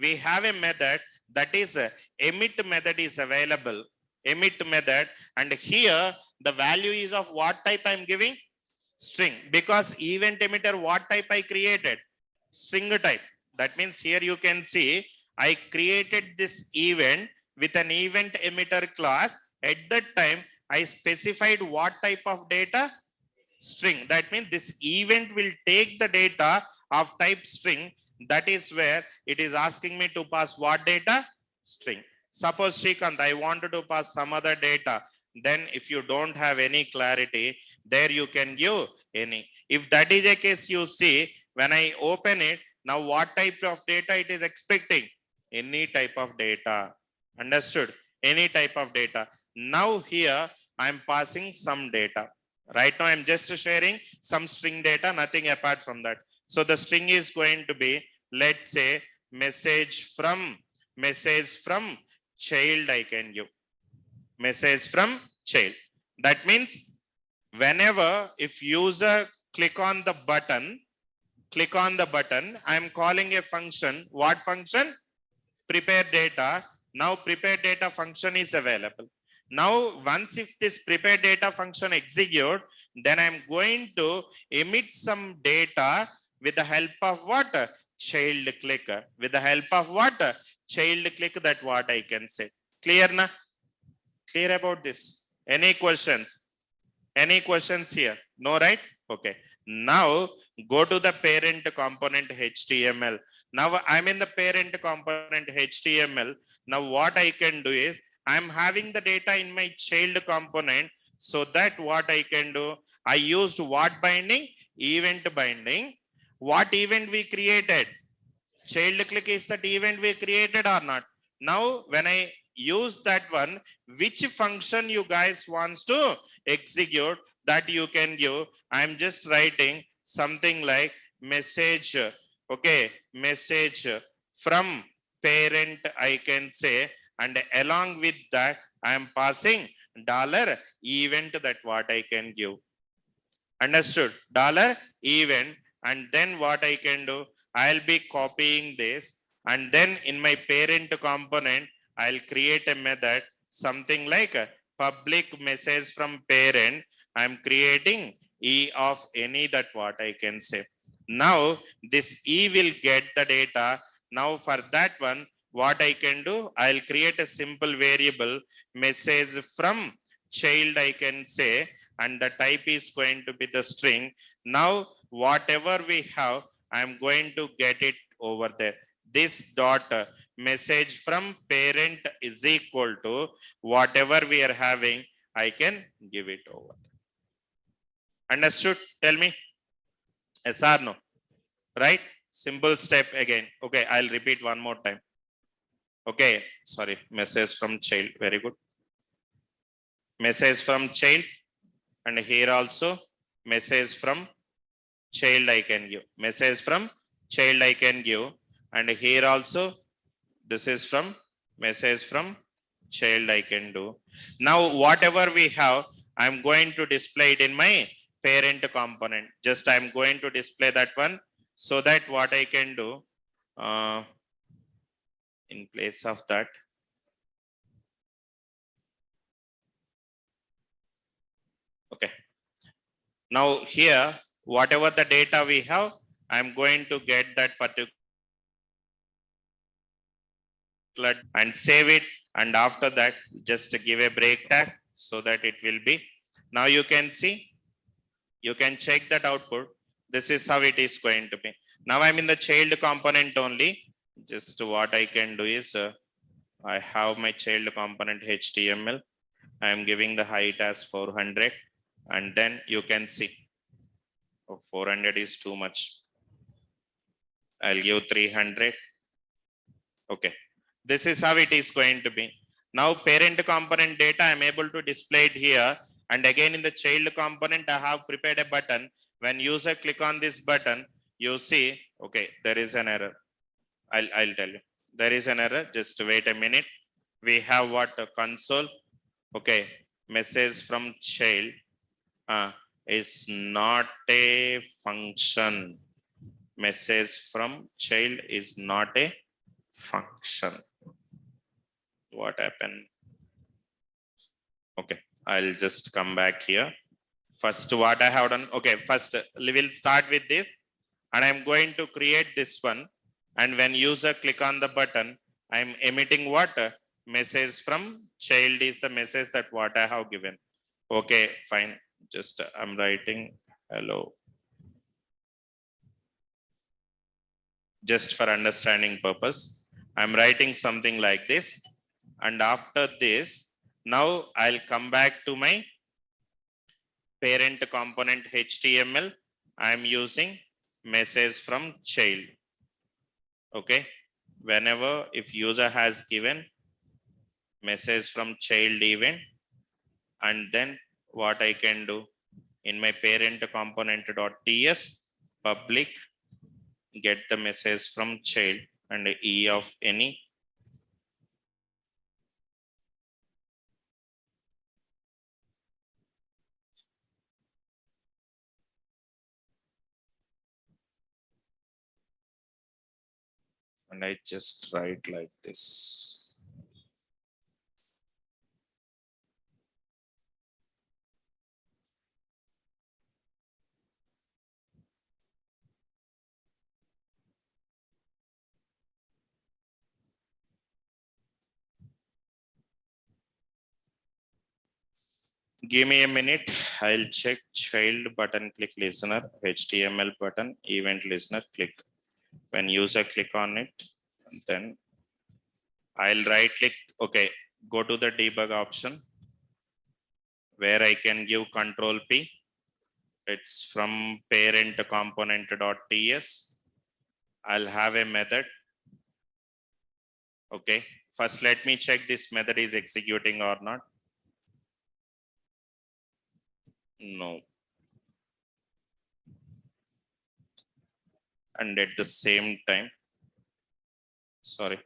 we have a method that is emit method is available. Emit method, and here the value is of what type I'm giving? String. Because event emitter, what type I created? String type. That means here you can see I created this event with an event emitter class. At that time, I specified what type of data? String. That means this event will take the data of type string. That is where it is asking me to pass what data? String. Suppose Shrikant, I wanted to pass some other data. Then if you don't have any clarity, there you can give any. If that is a case, you see, when I open it, now what type of data it is expecting? Any type of data. Understood? Any type of data. Now here I am passing some data. Right now I'm just sharing some string data, nothing apart from that. So the string is going to be, let's say, message from child I can give. Message from child. That means whenever if user click on the button, I'm calling a function. What function? Prepare data. Now prepare data function is available. Now, once if this prepare data function execute, then I'm going to emit some data with the help of what? Child click. With the help of what? Child click, that what I can say. Clear na? Clear about this? Any questions? Any questions here? No, right? Okay. Now go to the parent component HTML. Now I'm in the parent component HTML. Now what I can do is, I'm having the data in my child component, so that what I can do, I used what binding? Event binding. What event we created? Child click is that event we created or not? Now when I use that one, which function you guys wants to execute, that you can give. I'm just writing something like message, okay, message from parent I can say, and along with that I am passing dollar event, that what I can give. Understood? Dollar event, and then what I can do, I'll be copying this, and then in my parent component I'll create a method something like a public message from parent. I'm creating e of any, that what I can say. Now this e will get the data. Now for that one, what I can do, I'll create a simple variable message from child I can say, and the type is going to be the string. Now whatever we have, I'm going to get it over there. This dot message from parent is equal to whatever we are having, I can give it over. Understood? Tell me. Yes or no? Right? Simple step again. Okay, I'll repeat one more time. Okay, sorry, message from child. Very good. Message from child, and here also message from child I can give. Message from child I can give, and here also this is from message from child I can do. Now whatever we have, I'm going to display it in my parent component. Just I'm going to display that one, so that what I can do, in place of that, okay. Now here, whatever the data we have, I'm going to get that particular and save it. And after that, just give a break tag, so that it will be. Now you can see, you can check that output. This is how it is going to be. Now I'm in the child component only. Just what I can do is I have my child component HTML. I am giving the height as 400, and then you can see 400 is too much. I'll give 300. Okay. This is how it is going to be. Now parent component data I'm able to display it here, and again in the child component I have prepared a button. When user click on this button, you see, okay, there is an error. I'll tell you. There is an error. Just wait a minute. We have what? A console. Okay. Message from child is not a function. Message from child is not a function. What happened? Okay, I'll just come back here. First, what I have done, okay, first we will start with this, and I'm going to create this one. And when user click on the button, I'm emitting what? Message from child is the message that what I have given. Okay, fine. Just I'm writing hello. Just for understanding purpose, I'm writing something like this. And after this, now I'll come back to my parent component HTML. I'm using message from child. Okay. Whenever if user has given message from child event, and then what I can do in my parent component.ts public get the message from child and e of any. And I just write like this. Give me a minute. I'll check child button click listener, HTML button event listener click. When user click on it, then I'll right click. Okay, go to the debug option where I can give control P. It's from parent component.ts. I'll have a method. Okay, first let me check this method is executing or not. No. And at the same time, sorry,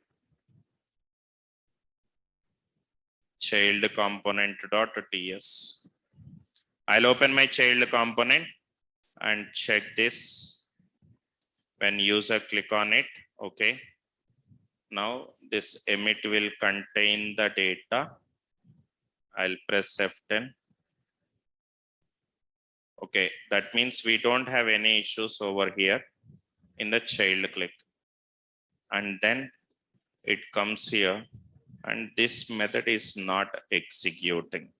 child component.ts. I'll open my child component and check this. When user click on it, okay. Now this emit will contain the data. I'll press F10. Okay, that means we don't have any issues over here in the child click. And then it comes here, and this method is not executing.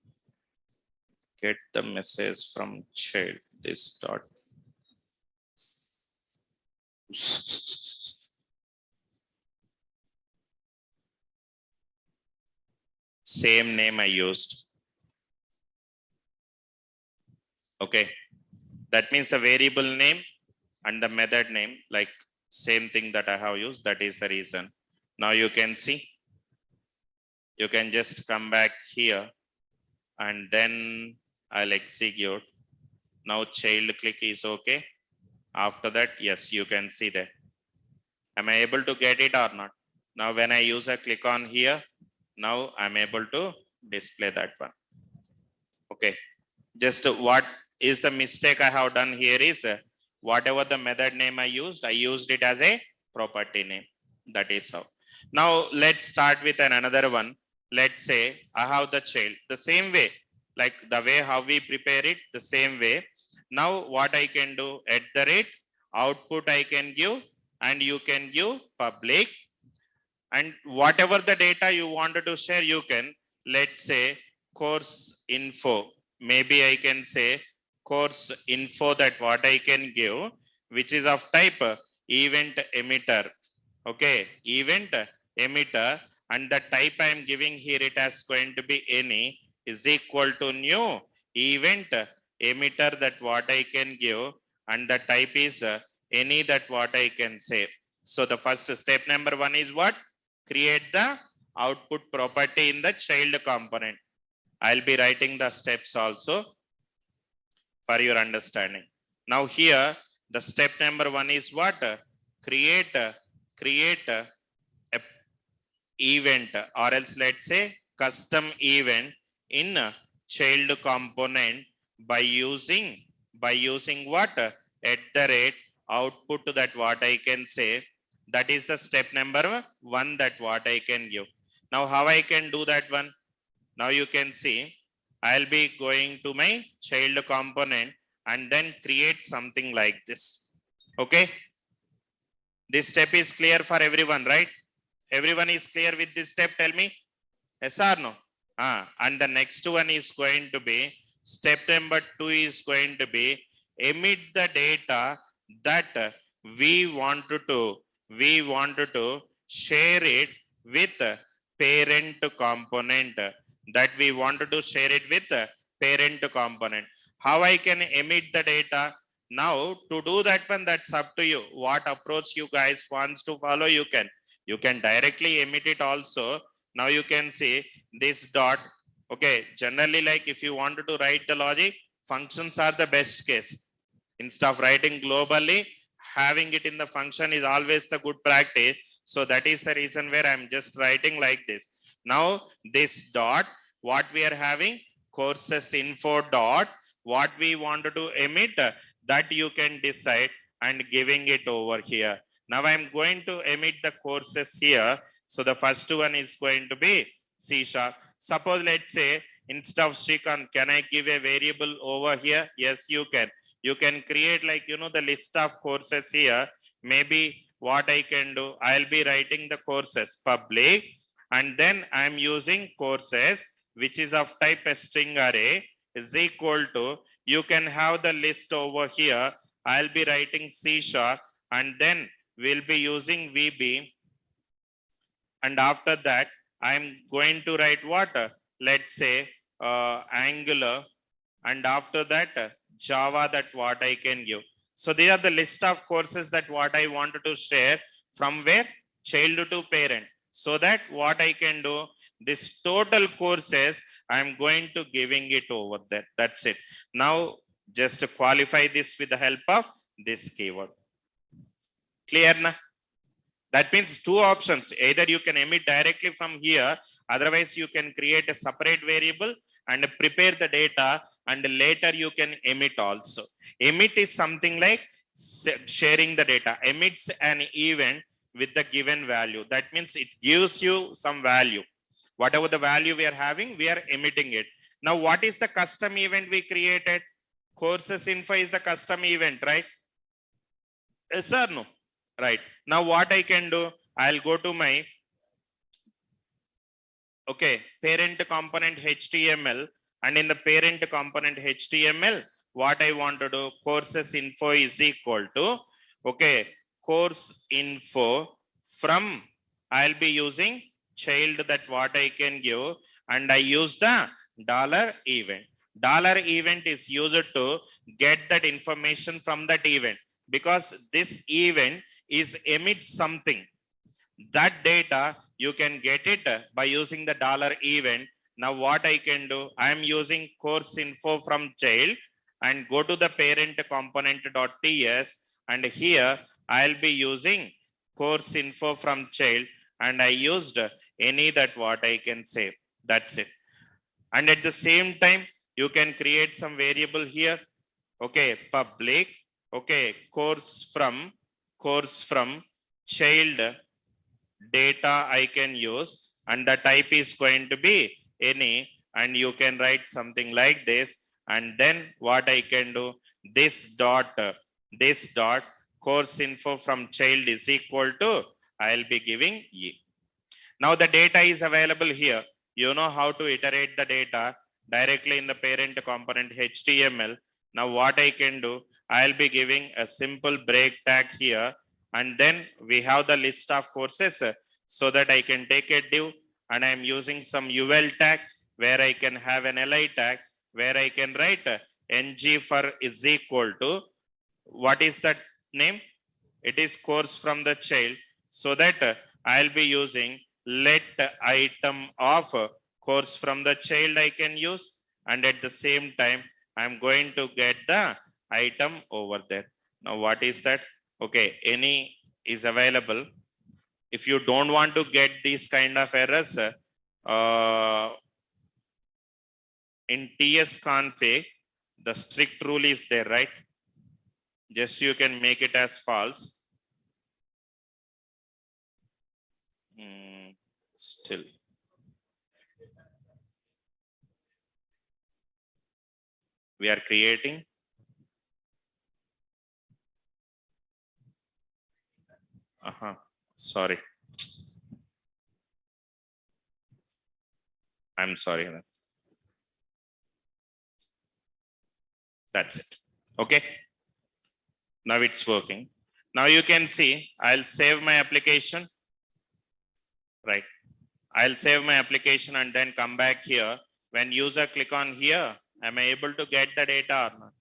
Get the message from child, this dot. Same name I used. Okay, that means the variable name and the method name, like same thing that I have used. That is the reason. Now you can see, you can just come back here, and then I'll execute. Now child click is okay. After that, yes, you can see that. Am I able to get it or not? Now when I use a click on here, now I'm able to display that one. Okay, just what is the mistake I have done here is whatever the method name I used it as a property name. That is how. Now let's start with another one. Let's say I have the child the same way, like the way how we prepare it, the same way. Now what I can do, at the rate output I can give, and you can give public, and whatever the data you wanted to share, you can, let's say course info. Maybe I can say course info that what I can give, which is of type event emitter. Okay, event emitter, and the type I am giving here, it has going to be any is equal to new event emitter that what I can give, and the type is any that what I can say. So the first step number one is what? Create the output property in the child component. I'll be writing the steps also for your understanding. Now here, the step number one is what? Create a event, or else let's say custom event in a child component by using what? At the rate output that what I can say. That is the step number one that what I can give. Now how I can do that one? Now you can see, I'll be going to my child component and then create something like this. Okay, this step is clear for everyone, right? Everyone is clear with this step? Tell me yes or no. And the next one is going to be, step number two is going to be emit the data that we wanted to share it with parent component, that we wanted to share it with parent component. How I can emit the data? Now to do that one, that's up to you. What approach you guys wants to follow, you can directly emit it also. Now you can see this dot. Okay, generally, like if you wanted to write the logic, functions are the best case. Instead of writing globally, having it in the function is always the good practice. So that is the reason where I'm just writing like this. Now this dot, what we are having, courses info dot, what we wanted to emit, that you can decide and giving it over here. Now I'm going to emit the courses here. So the first one is going to be C#. Suppose let's say instead of Srikanth, can I give a variable over here? Yes, you can. You can create like, the list of courses here. Maybe what I can do, I'll be writing the courses public, and then I'm using courses, which is of type a string array, is equal to, you can have the list over here. I'll be writing C#, and then we'll be using VB. And after that, I'm going to write what? Let's say Angular, and after that Java, that what I can give. So these are the list of courses that what I wanted to share from where? Child to parent. So that what I can do, this total courses, I'm going to giving it over there. That's it. Now just to qualify this with the help of this keyword. Clear na? That means two options. Either you can emit directly from here, otherwise you can create a separate variable and prepare the data, and later you can emit also. Emit is something like sharing the data. Emits an event with the given value. That means it gives you some value. Whatever the value we are having, we are emitting it. Now what is the custom event we created? Courses info is the custom event, right? Yes or no? Right. Now what I can do, I'll go to my parent component HTML, and in the parent component HTML, what I want to do, courses info is equal to course info from, I'll be using child, that what I can give, and I use the $event. $event is used to get that information from that event, because this event is emit something. That data you can get it by using the $event. Now what I can do, I am using course info from child and go to the parent component.ts, and here I'll be using course info from child, and I used any that what I can say. That's it. And at the same time, you can create some variable here. Public, course from child data I can use, and the type is going to be any, and you can write something like this. And then what I can do, this dot course info from child is equal to, I'll be giving E. Now the data is available here. You know how to iterate the data directly in the parent component HTML. Now what I can do, I'll be giving a simple break tag here, and then we have the list of courses, so that I can take a div, and I'm using some UL tag where I can have an li tag where I can write ng for is equal to, what is that name? It is course from the child, so that I'll be using let item of course from the child I can use, and at the same time I'm going to get the item over there. Now what is that? Okay, any is available. If you don't want to get these kind of errors, in TS config, the strict rule is there, right? Just you can make it as false. Still. We are creating. Sorry. I'm sorry. That's it. Okay. Now it's working. Now you can see, I'll save my application. Right. I'll save my application and then come back here. When user click on here, am I able to get the data or not?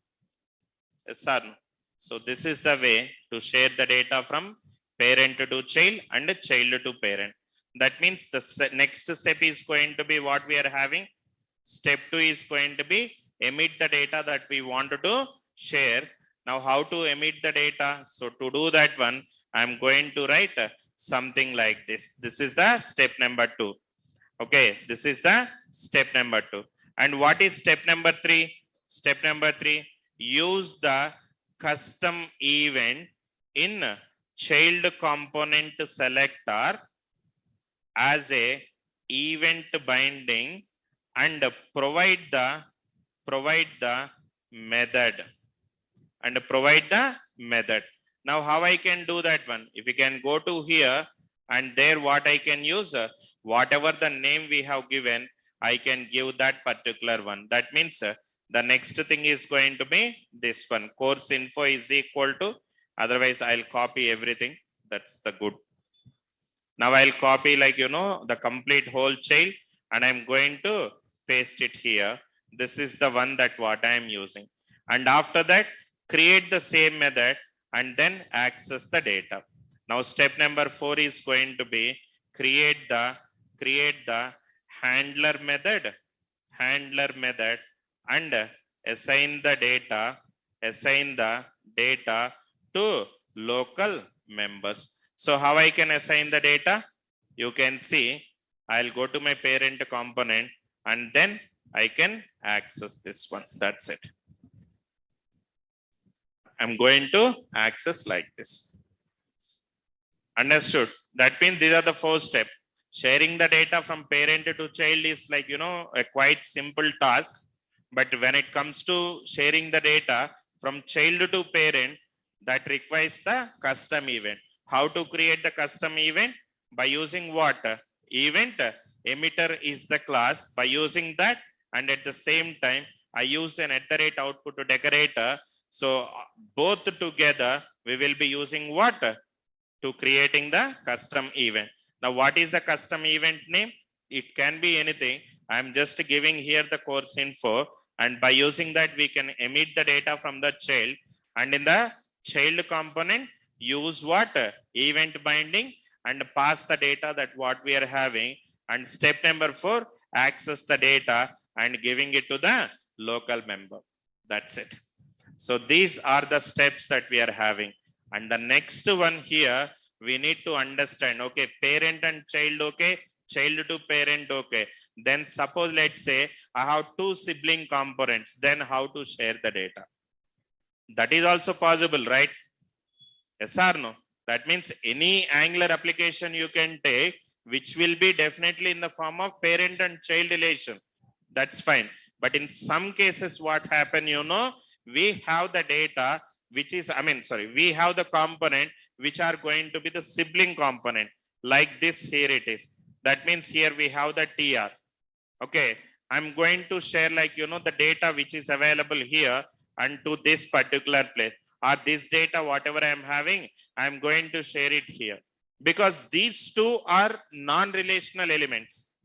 Yes or no? So this is the way to share the data from parent to child and child to parent. That means the next step is going to be what we are having. Step 2 is going to be emit the data that we want to share. Now how to emit the data? So to do that one, I'm going to write something like this. This is the step number 2. Okay, this is the step number 2. And what is step number 3? Step number 3, use the custom event in child component selector as a event binding and provide the method Now how I can do that one? If you can go to here, and there what I can use, whatever the name we have given, I can give that particular one. That means the next thing is going to be this one, course info is equal to, otherwise I'll copy everything. That's the good. Now I'll copy the complete whole child, and I'm going to paste it here. This is the one that what I am using. And after that, create the same method and then access the data. Now step number 4 is going to be create the handler method and assign the data to local members. So how I can assign the data? You can see, I'll go to my parent component and then I can access this one. That's it. I'm going to access like this. Understood? That means these are the 4 steps. Sharing the data from parent to child is a quite simple task. But when it comes to sharing the data from child to parent, that requires the custom event. How to create the custom event? By using what? Event emitter is the class. By using that, and at the same time, I use an @output decorator. So both together, we will be using what? To creating the custom event. Now, what is the custom event name? It can be anything. I'm just giving here the course info, and by using that, we can emit the data from the child. And in the child component, use what? Event binding, and pass the data that what we are having. And step number 4, access the data and giving it to the local member. That's it. So these are the steps that we are having. And the next one here, we need to understand, okay, parent and child, okay, child to parent, okay. Then suppose, let's say, I have 2 sibling components, then how to share the data? That is also possible, right? Yes or no? That means any Angular application you can take, which will be definitely in the form of parent and child relation. That's fine. But in some cases, what happen, we have the data, which is, we have the component which are going to be the sibling component. Like this, here it is. That means here we have the TR. Okay. I'm going to share the data which is available here. and to this particular place, or this data, whatever I am having, I am going to share it here. Because these two are non-relational elements.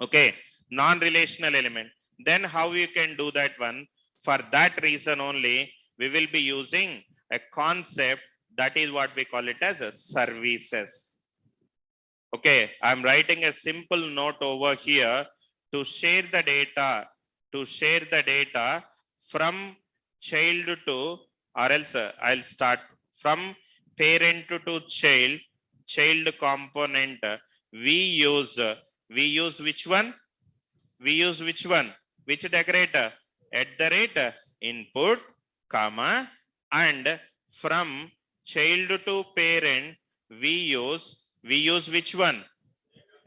Okay, non-relational element. Then how you can do that one? For that reason only, we will be using a concept that is what we call it as a services. Okay, I'm writing a simple note over here to share the data from child to, or else I'll start from parent to child component. We use which one? We use which one? Which decorator? At the rate input, comma, and from child to parent, we use which one?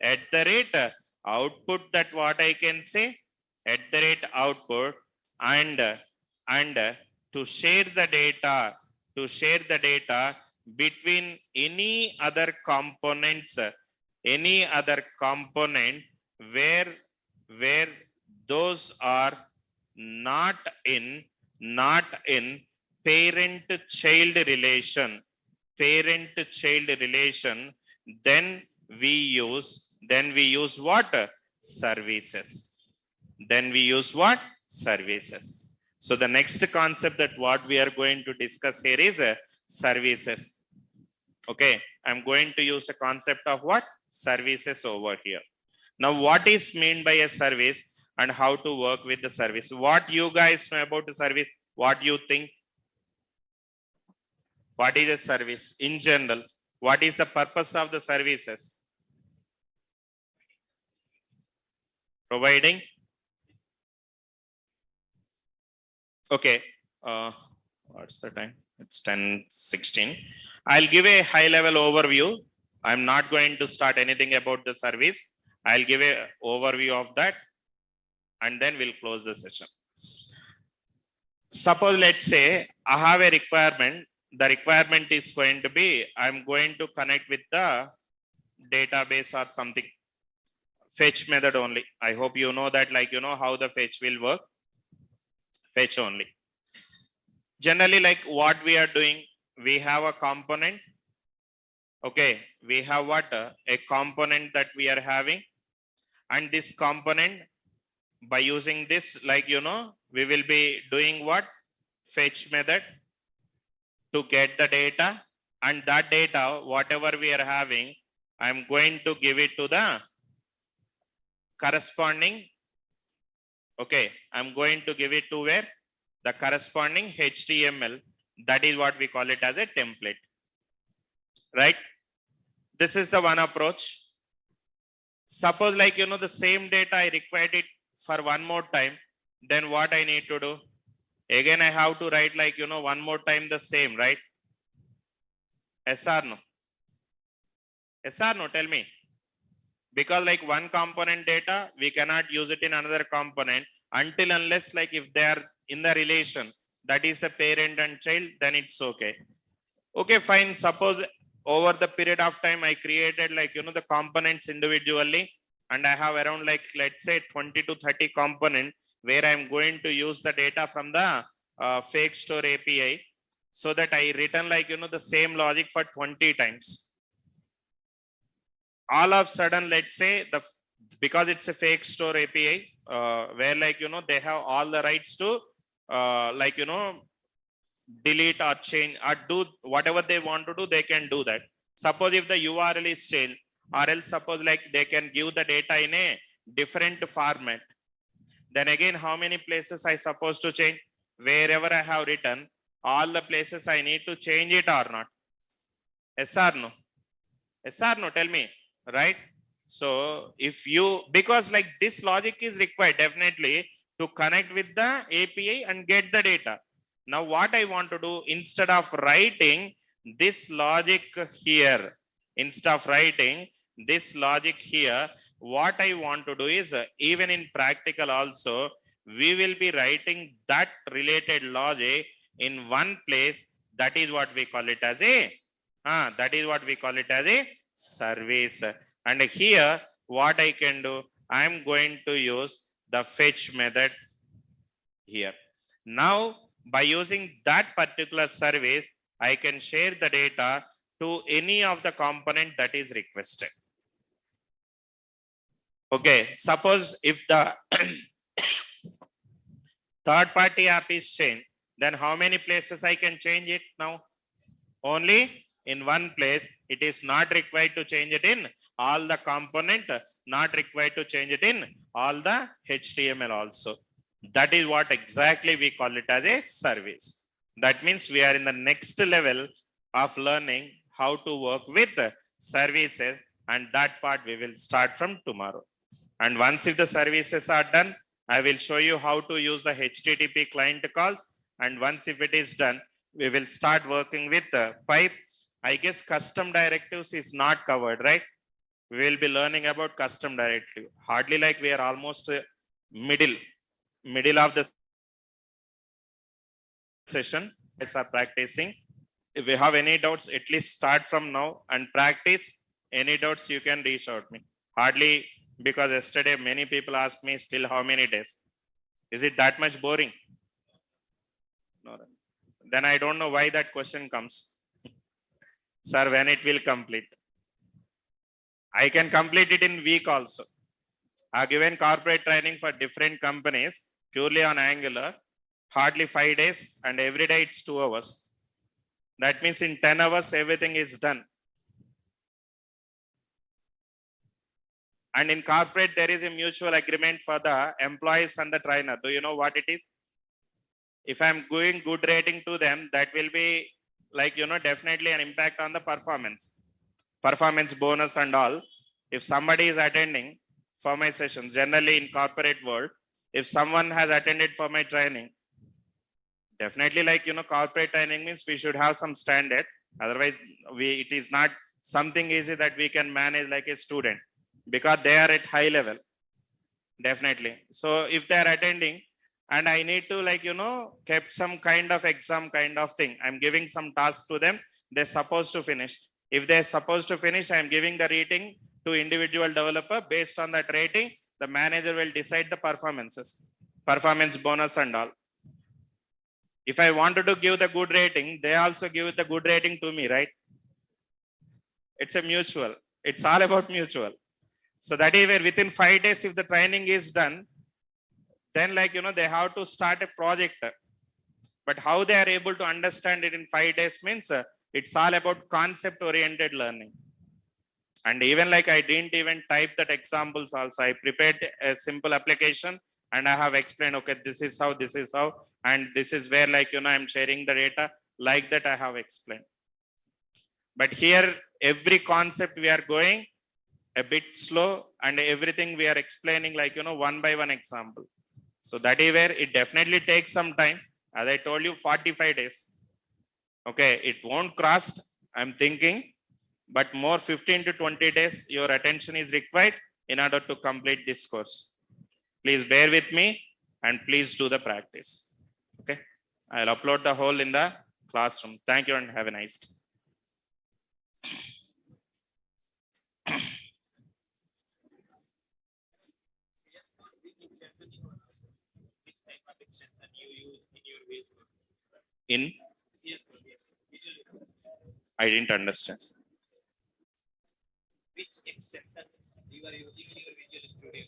At the rate output, that what I can say? At the rate output, and to share the data between any other components, any other component where those are not in parent child relation, then we use what? Services. Then we use what? Services. So the next concept that what we are going to discuss here is services. Okay, I'm going to use a concept of what? Services over here. Now, what is meant by a service and how to work with the service? What you guys know about the service? What you think? What is a service in general? What is the purpose of the services? Providing. Okay. What's the time? It's 10:16. I'll give a high level overview. I'm not going to start anything about the service. I'll give a overview of that and then we'll close the session. Suppose let's say I have a requirement. The requirement is going to be, I'm going to connect with the database or something. Fetch method only. I hope you know that, like, you know how the fetch will work. Fetch only. Generally, like what we are doing, we have a component. Okay, we have what? A component that we are having. And this component, by using this, like, you know, we will be doing what? Fetch method to get the data. And that data, whatever we are having, I'm going to give it to the corresponding. Okay, I'm going to give it to where? The corresponding HTML. That is what we call it as a template. Right? This is the one approach. Suppose, like, you know, the same data I required it for one more time, then what I need to do? Again, I have to write, like, you know, one more time the same, right? Yes or no? Yes or no? Tell me. Because like one component data, we cannot use it in another component until unless, like, if they are in the relation, that is the parent and child, then it's okay. Okay, fine. Suppose over the period of time, I created, like, you know, the components individually, and I have around, like, let's say 20 to 30 component where I'm going to use the data from the fake store API, so that I return, like, you know, the same logic for 20 times. All of a sudden, let's say because it's a fake store API, where, like, you know, they have all the rights to like, you know, delete or change or do whatever they want to do, they can do that. Suppose if the URL is changed, or else suppose like they can give the data in a different format, then again, how many places I supposed to change? Wherever I have written, all the places I need to change it or not? Yes or no? Yes or no? Tell me, right? So if you, because like this logic is required definitely to connect with the API and get the data. Now what I want to do, instead of writing this logic here, what I want to do is even in practical also, we will be writing that related logic in one place. That is what we call it as a service. And here what I can do, I am going to use the fetch method here. Now By using that particular service, I can share the data to any of the component that is requested. Okay, suppose if the third party app is changed, then how many places I can change it now? Only in one place. It is not required to change it in all the component, not required to change it in all the HTML also. That is what exactly we call it as a service. That means we are in the next level of learning how to work with services, and that part we will start from tomorrow. And once if the services are done, I will show you how to use the HTTP client calls. And once if it is done, we will start working with the pipe. I guess custom directives is not covered, right? We will be learning about custom directive. Hardly like we are almost middle of the session. As are practicing. If you have any doubts, at least start from now and practice. Any doubts, you can reach out me. Hardly, because yesterday many people asked me still how many days. Is it that much boring? No. Then I don't know why that question comes. Sir, when it will complete? I can complete it in week also. I have given corporate training for different companies purely on Angular, hardly 5 days, and every day it's 2 hours. That means in 10 hours, everything is done. And in corporate, there is a mutual agreement for the employees and the trainer. Do you know what it is? If I'm giving good rating to them, that will be like, definitely an impact on the performance bonus and all. If somebody is attending for my sessions, generally in corporate world, if someone has attended for my training, definitely like, corporate training means we should have some standard. Otherwise, it is not something easy that we can manage like a student, because they are at high level. Definitely. So if they are attending and I need to like, kept some kind of exam kind of thing, I'm giving some task to them. They're supposed to finish. If they're supposed to finish, I'm giving the rating to individual developer. Based on that rating, the manager will decide the performance bonus and all. If I wanted to give the good rating, they also give the good rating to me, right? It's a mutual. It's all about mutual. So that is where within 5 days, if the training is done, then like, they have to start a project. But how they are able to understand it in 5 days means it's all about concept oriented learning. And even like I didn't even type that examples also. I prepared a simple application and I have explained, okay, this is how, and this is where like, I'm sharing the data like that I have explained. But here, every concept we are going a bit slow and everything we are explaining like, one by one example. So that is where it definitely takes some time. As I told you, 45 days. Okay, it won't cross, I'm thinking, but more 15 to 20 days, your attention is required in order to complete this course. Please bear with me and please do the practice. Okay, I'll upload the whole in the classroom. Thank you and have a nice day. In? I didn't understand. Which extension you are using in your Visual Studio?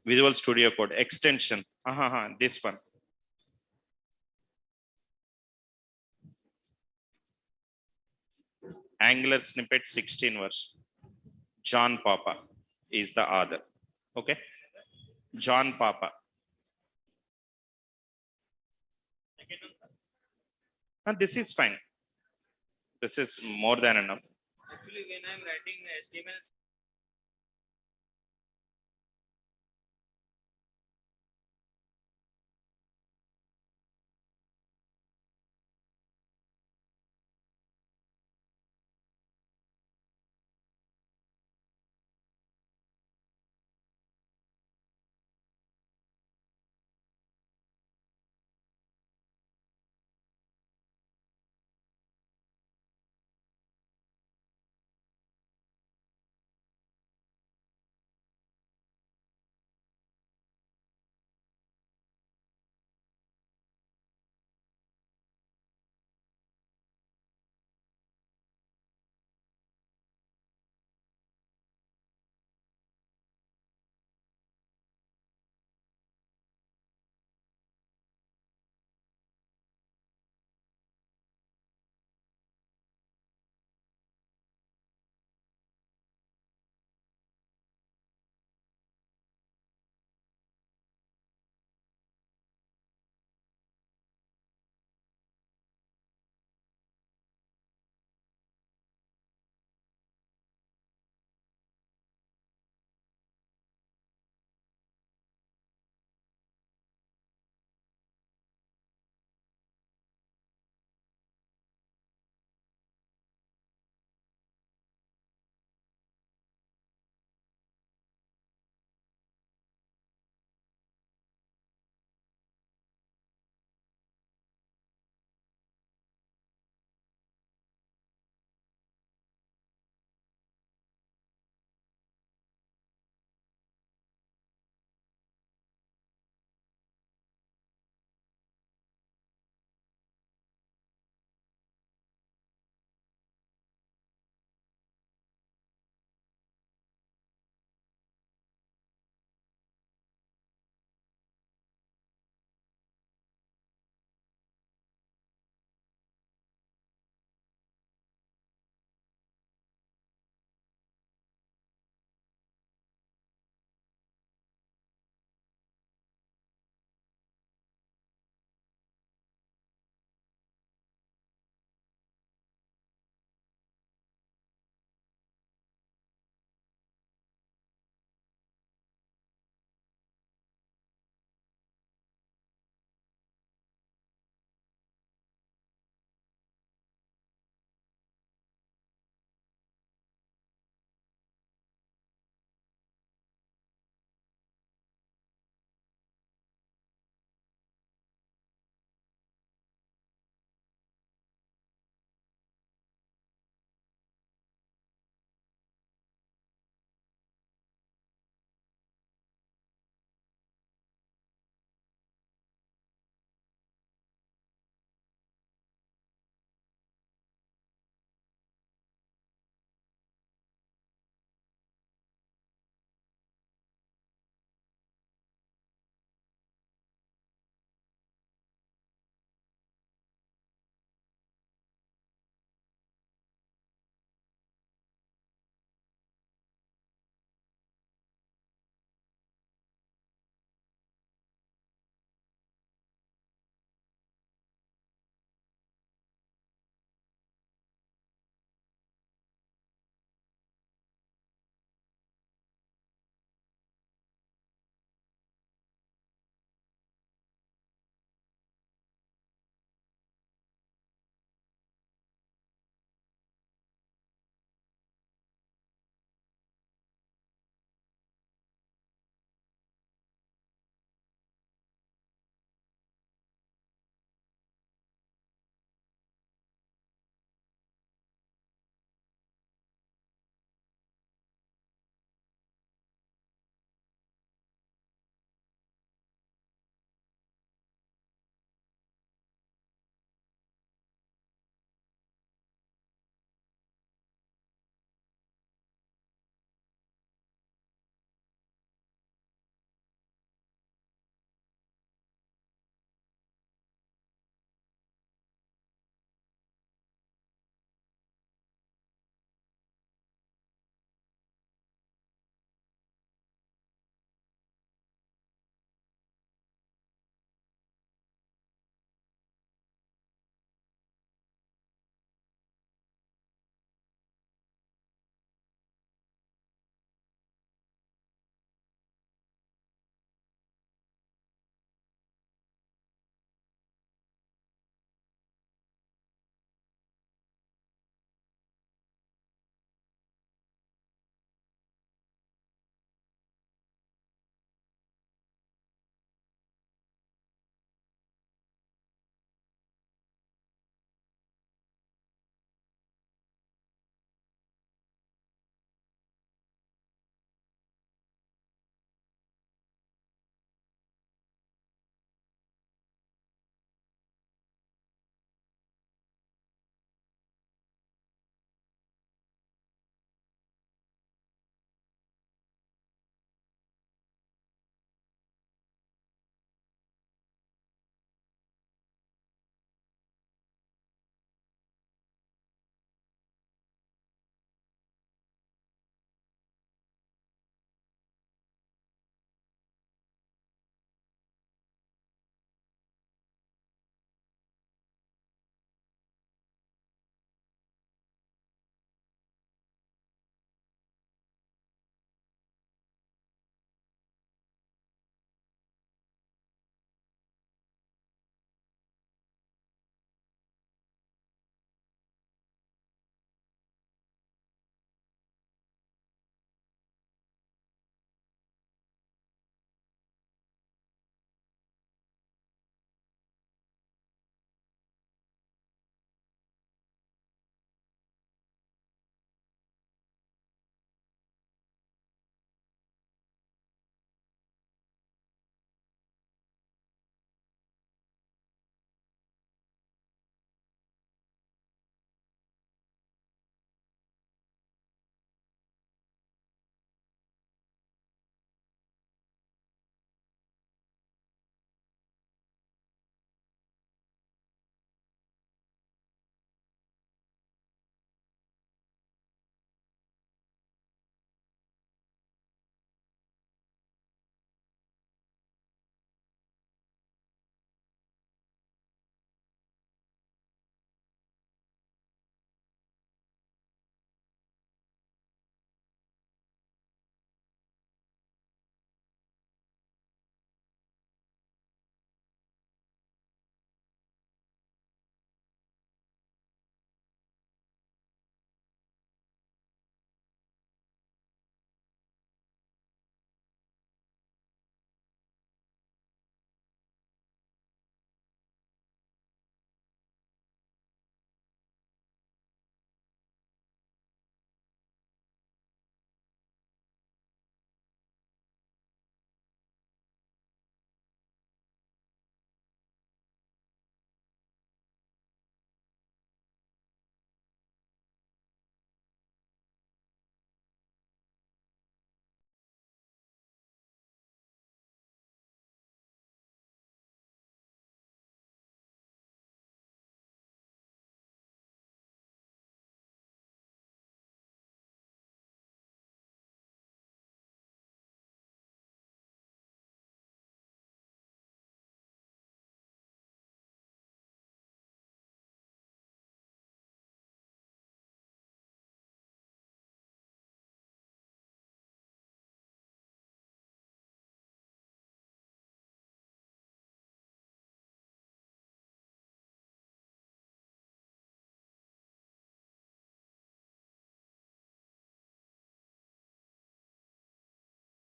Visual Studio Code extension. This one. Angular snippet 16 version. John Papa is the author. Okay. John Papa. And this is fine. This is more than enough. Actually, when I'm writing HTML